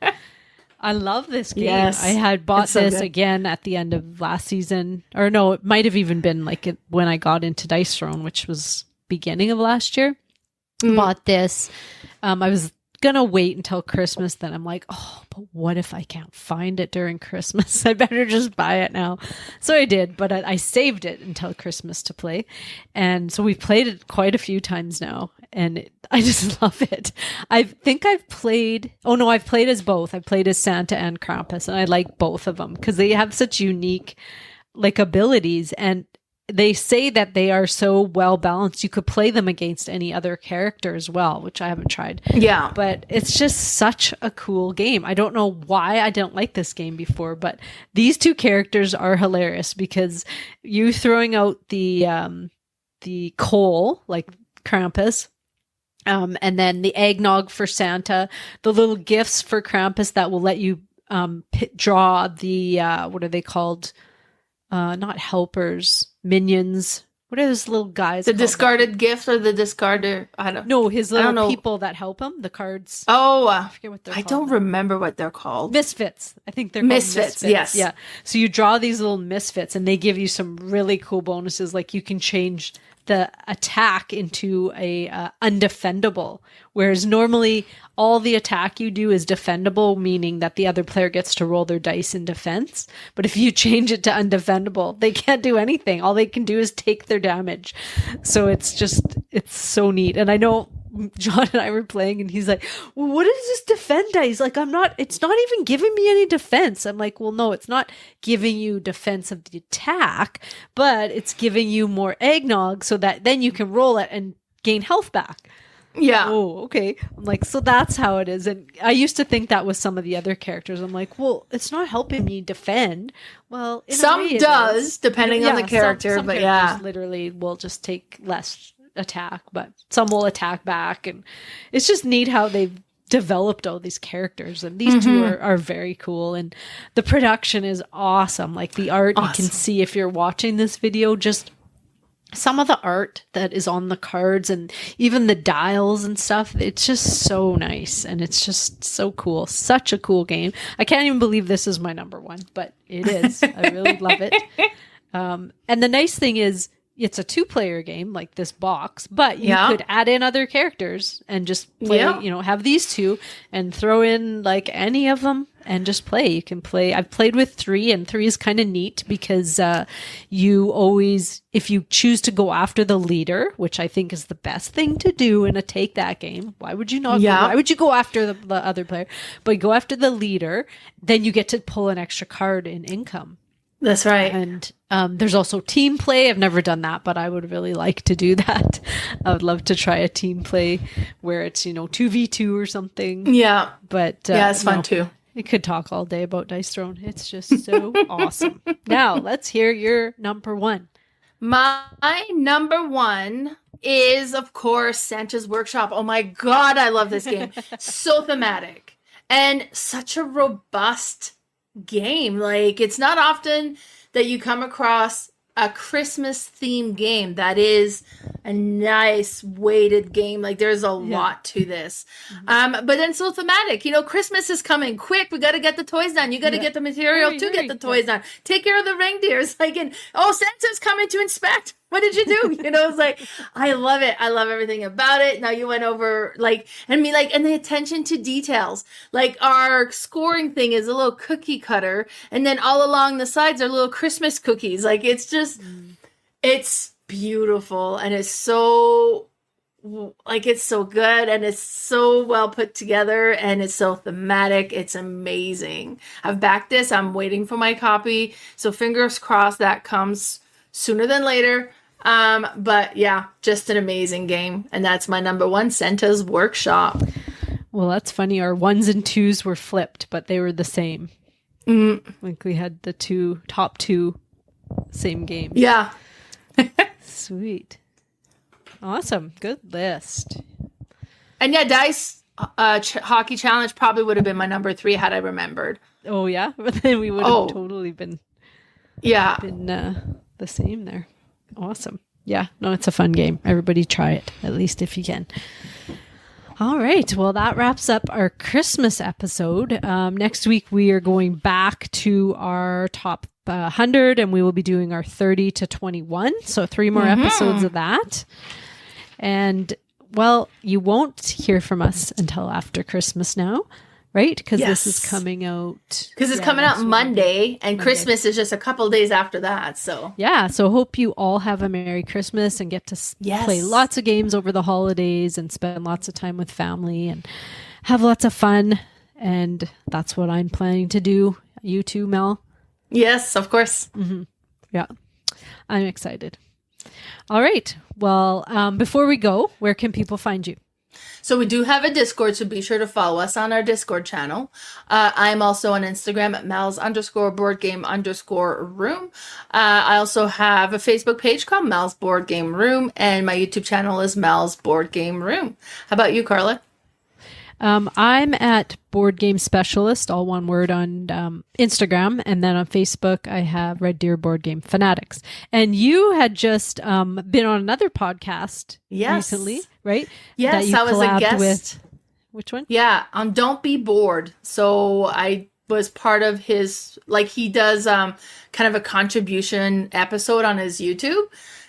I love this game. Yes, I had bought this again at the end of last season. Or no, it might have even been like when I got into Dice Throne, which was beginning of last year. Bought this. I was going to wait until Christmas. Then I'm like, but what if I can't find it during Christmas? I better just buy it now. So I did, but I saved it until Christmas to play. And so we've played it quite a few times now, and I just love it. I think I've played as both. I've played as Santa and Krampus, and I like both of them because they have such unique like abilities. And they say that they are so well balanced. You could play them against any other character as well, which I haven't tried. Yeah. But it's just such a cool game. I don't know why I didn't like this game before, but these two characters are hilarious because you throwing out the coal, like Krampus, and then the eggnog for Santa, the little gifts for Krampus that will let you draw the, what are they called? Not helpers, minions. What are those little guys The called? discarded gift or the discarded, I don't know. No, his little people that help him, the cards. Oh, I forget what they're I called. don't remember what they're called. Misfits. I think they're called Misfits, yes. Yeah. So you draw these little misfits and they give you some really cool bonuses. Like you can change the attack into a undefendable, whereas normally all the attack you do is defendable, meaning that the other player gets to roll their dice in defense. But if you change it to undefendable, they can't do anything. All they can do is take their damage. So it's so neat. And I know John and I were playing and he's like, well, what is this defend dice? Like, it's not even giving me any defense. I'm like, well, no, it's not giving you defense of the attack, but it's giving you more eggnog so that then you can roll it and gain health back. Yeah. Oh, okay. I'm like, so that's how it is. And I used to think that was some of the other characters. I'm like, well, it's not helping me defend. Well, in some a way it does, is. depending on the character, some but characters literally will just take less attack, but some will attack back. And it's just neat how they've developed all these characters. And these two are very cool. And the production is awesome. Like the art, you can see if you're watching this video, just some of the art that is on the cards and even the dials and stuff, it's just so nice and it's just so cool. Such a cool game. I can't even believe this is my number one, but it is. I really love it. And the nice thing is it's a 2-player game like this box, but you could add in other characters and just play, have these two and throw in like any of them and just play. You can play. I've played with 3 and 3 is kind of neat because you always, if you choose to go after the leader, which I think is the best thing to do in a take that game. Why would you not? Why would you go after the other player? But you go after the leader, then you get to pull an extra card in income. That's right. And there's also team play. I've never done that, but I would really like to do that. I would love to try a team play where it's, 2v2 or something. Yeah. But it's fun too. I could talk all day about Dice Throne. It's just so awesome. Now, let's hear your number one. My number one is, of course, Santa's Workshop. Oh my God, I love this game. So thematic and such a robust game. Like, it's not often that you come across a Christmas themed game that is a nice weighted game. Like, there's a lot to this. But then so thematic, Christmas is coming quick. We got to get the toys done. You got to get the material to get the toys done. Take care of the reindeers. Santa's coming to inspect. What did you do? It's like, I love it. I love everything about it. Now you went over and the attention to details. Like our scoring thing is a little cookie cutter. And then all along the sides are little Christmas cookies. Like it's just, it's beautiful. And it's so, it's so good. And it's so well put together. And it's so thematic. It's amazing. I've backed this. I'm waiting for my copy. So fingers crossed that comes sooner than later. But yeah, just an amazing game. And that's my number one, Santa's Workshop. Well, that's funny. Our 1s and 2s were flipped, but they were the same. Like we had the top two same games. Yeah. Sweet. Awesome. Good list. And yeah, Dice Hockey Challenge probably would have been my number 3 had I remembered. Oh yeah? But then we would have totally been the same there. Awesome. Yeah, no, it's a fun game. Everybody try it, at least if you can. All right. Well, that wraps up our Christmas episode. Next week, we are going back to our top 100 and we will be doing our 30 to 21. So 3 more episodes of that. And well, you won't hear from us until after Christmas now. Right? Because this is coming out. Because it's coming out Monday, and Christmas is just a couple days after that. So yeah, so hope you all have a Merry Christmas and get to play lots of games over the holidays and spend lots of time with family and have lots of fun. And that's what I'm planning to do. You too, Mel? Yes, of course. Yeah. I'm excited. All right. Well, before we go, where can people find you? So we do have a Discord, so be sure to follow us on our Discord channel. I'm also on Instagram at Mal's_boardgame_room. I also have a Facebook page called Mal's Board Game Room, and my YouTube channel is Mal's Board Game Room. How about you, Carla? I'm at boardgamespecialist, all one word, on Instagram. And then on Facebook, I have Red Deer Board Game Fanatics. And you had just been on another podcast recently, right? Yes, I was a guest. With, which one? Yeah, on Don't Be Bored. So I was part of his, like, he does kind of a contribution episode on his YouTube.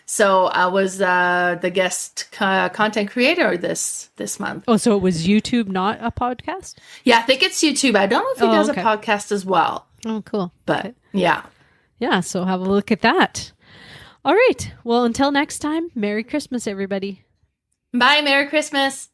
So I was the guest content creator this month. Oh, so it was YouTube, not a podcast? Yeah, I think it's YouTube. I don't know if he does a podcast as well. Oh, cool. But yeah. Yeah, so have a look at that. All right. Well, until next time, Merry Christmas, everybody. Bye, Merry Christmas.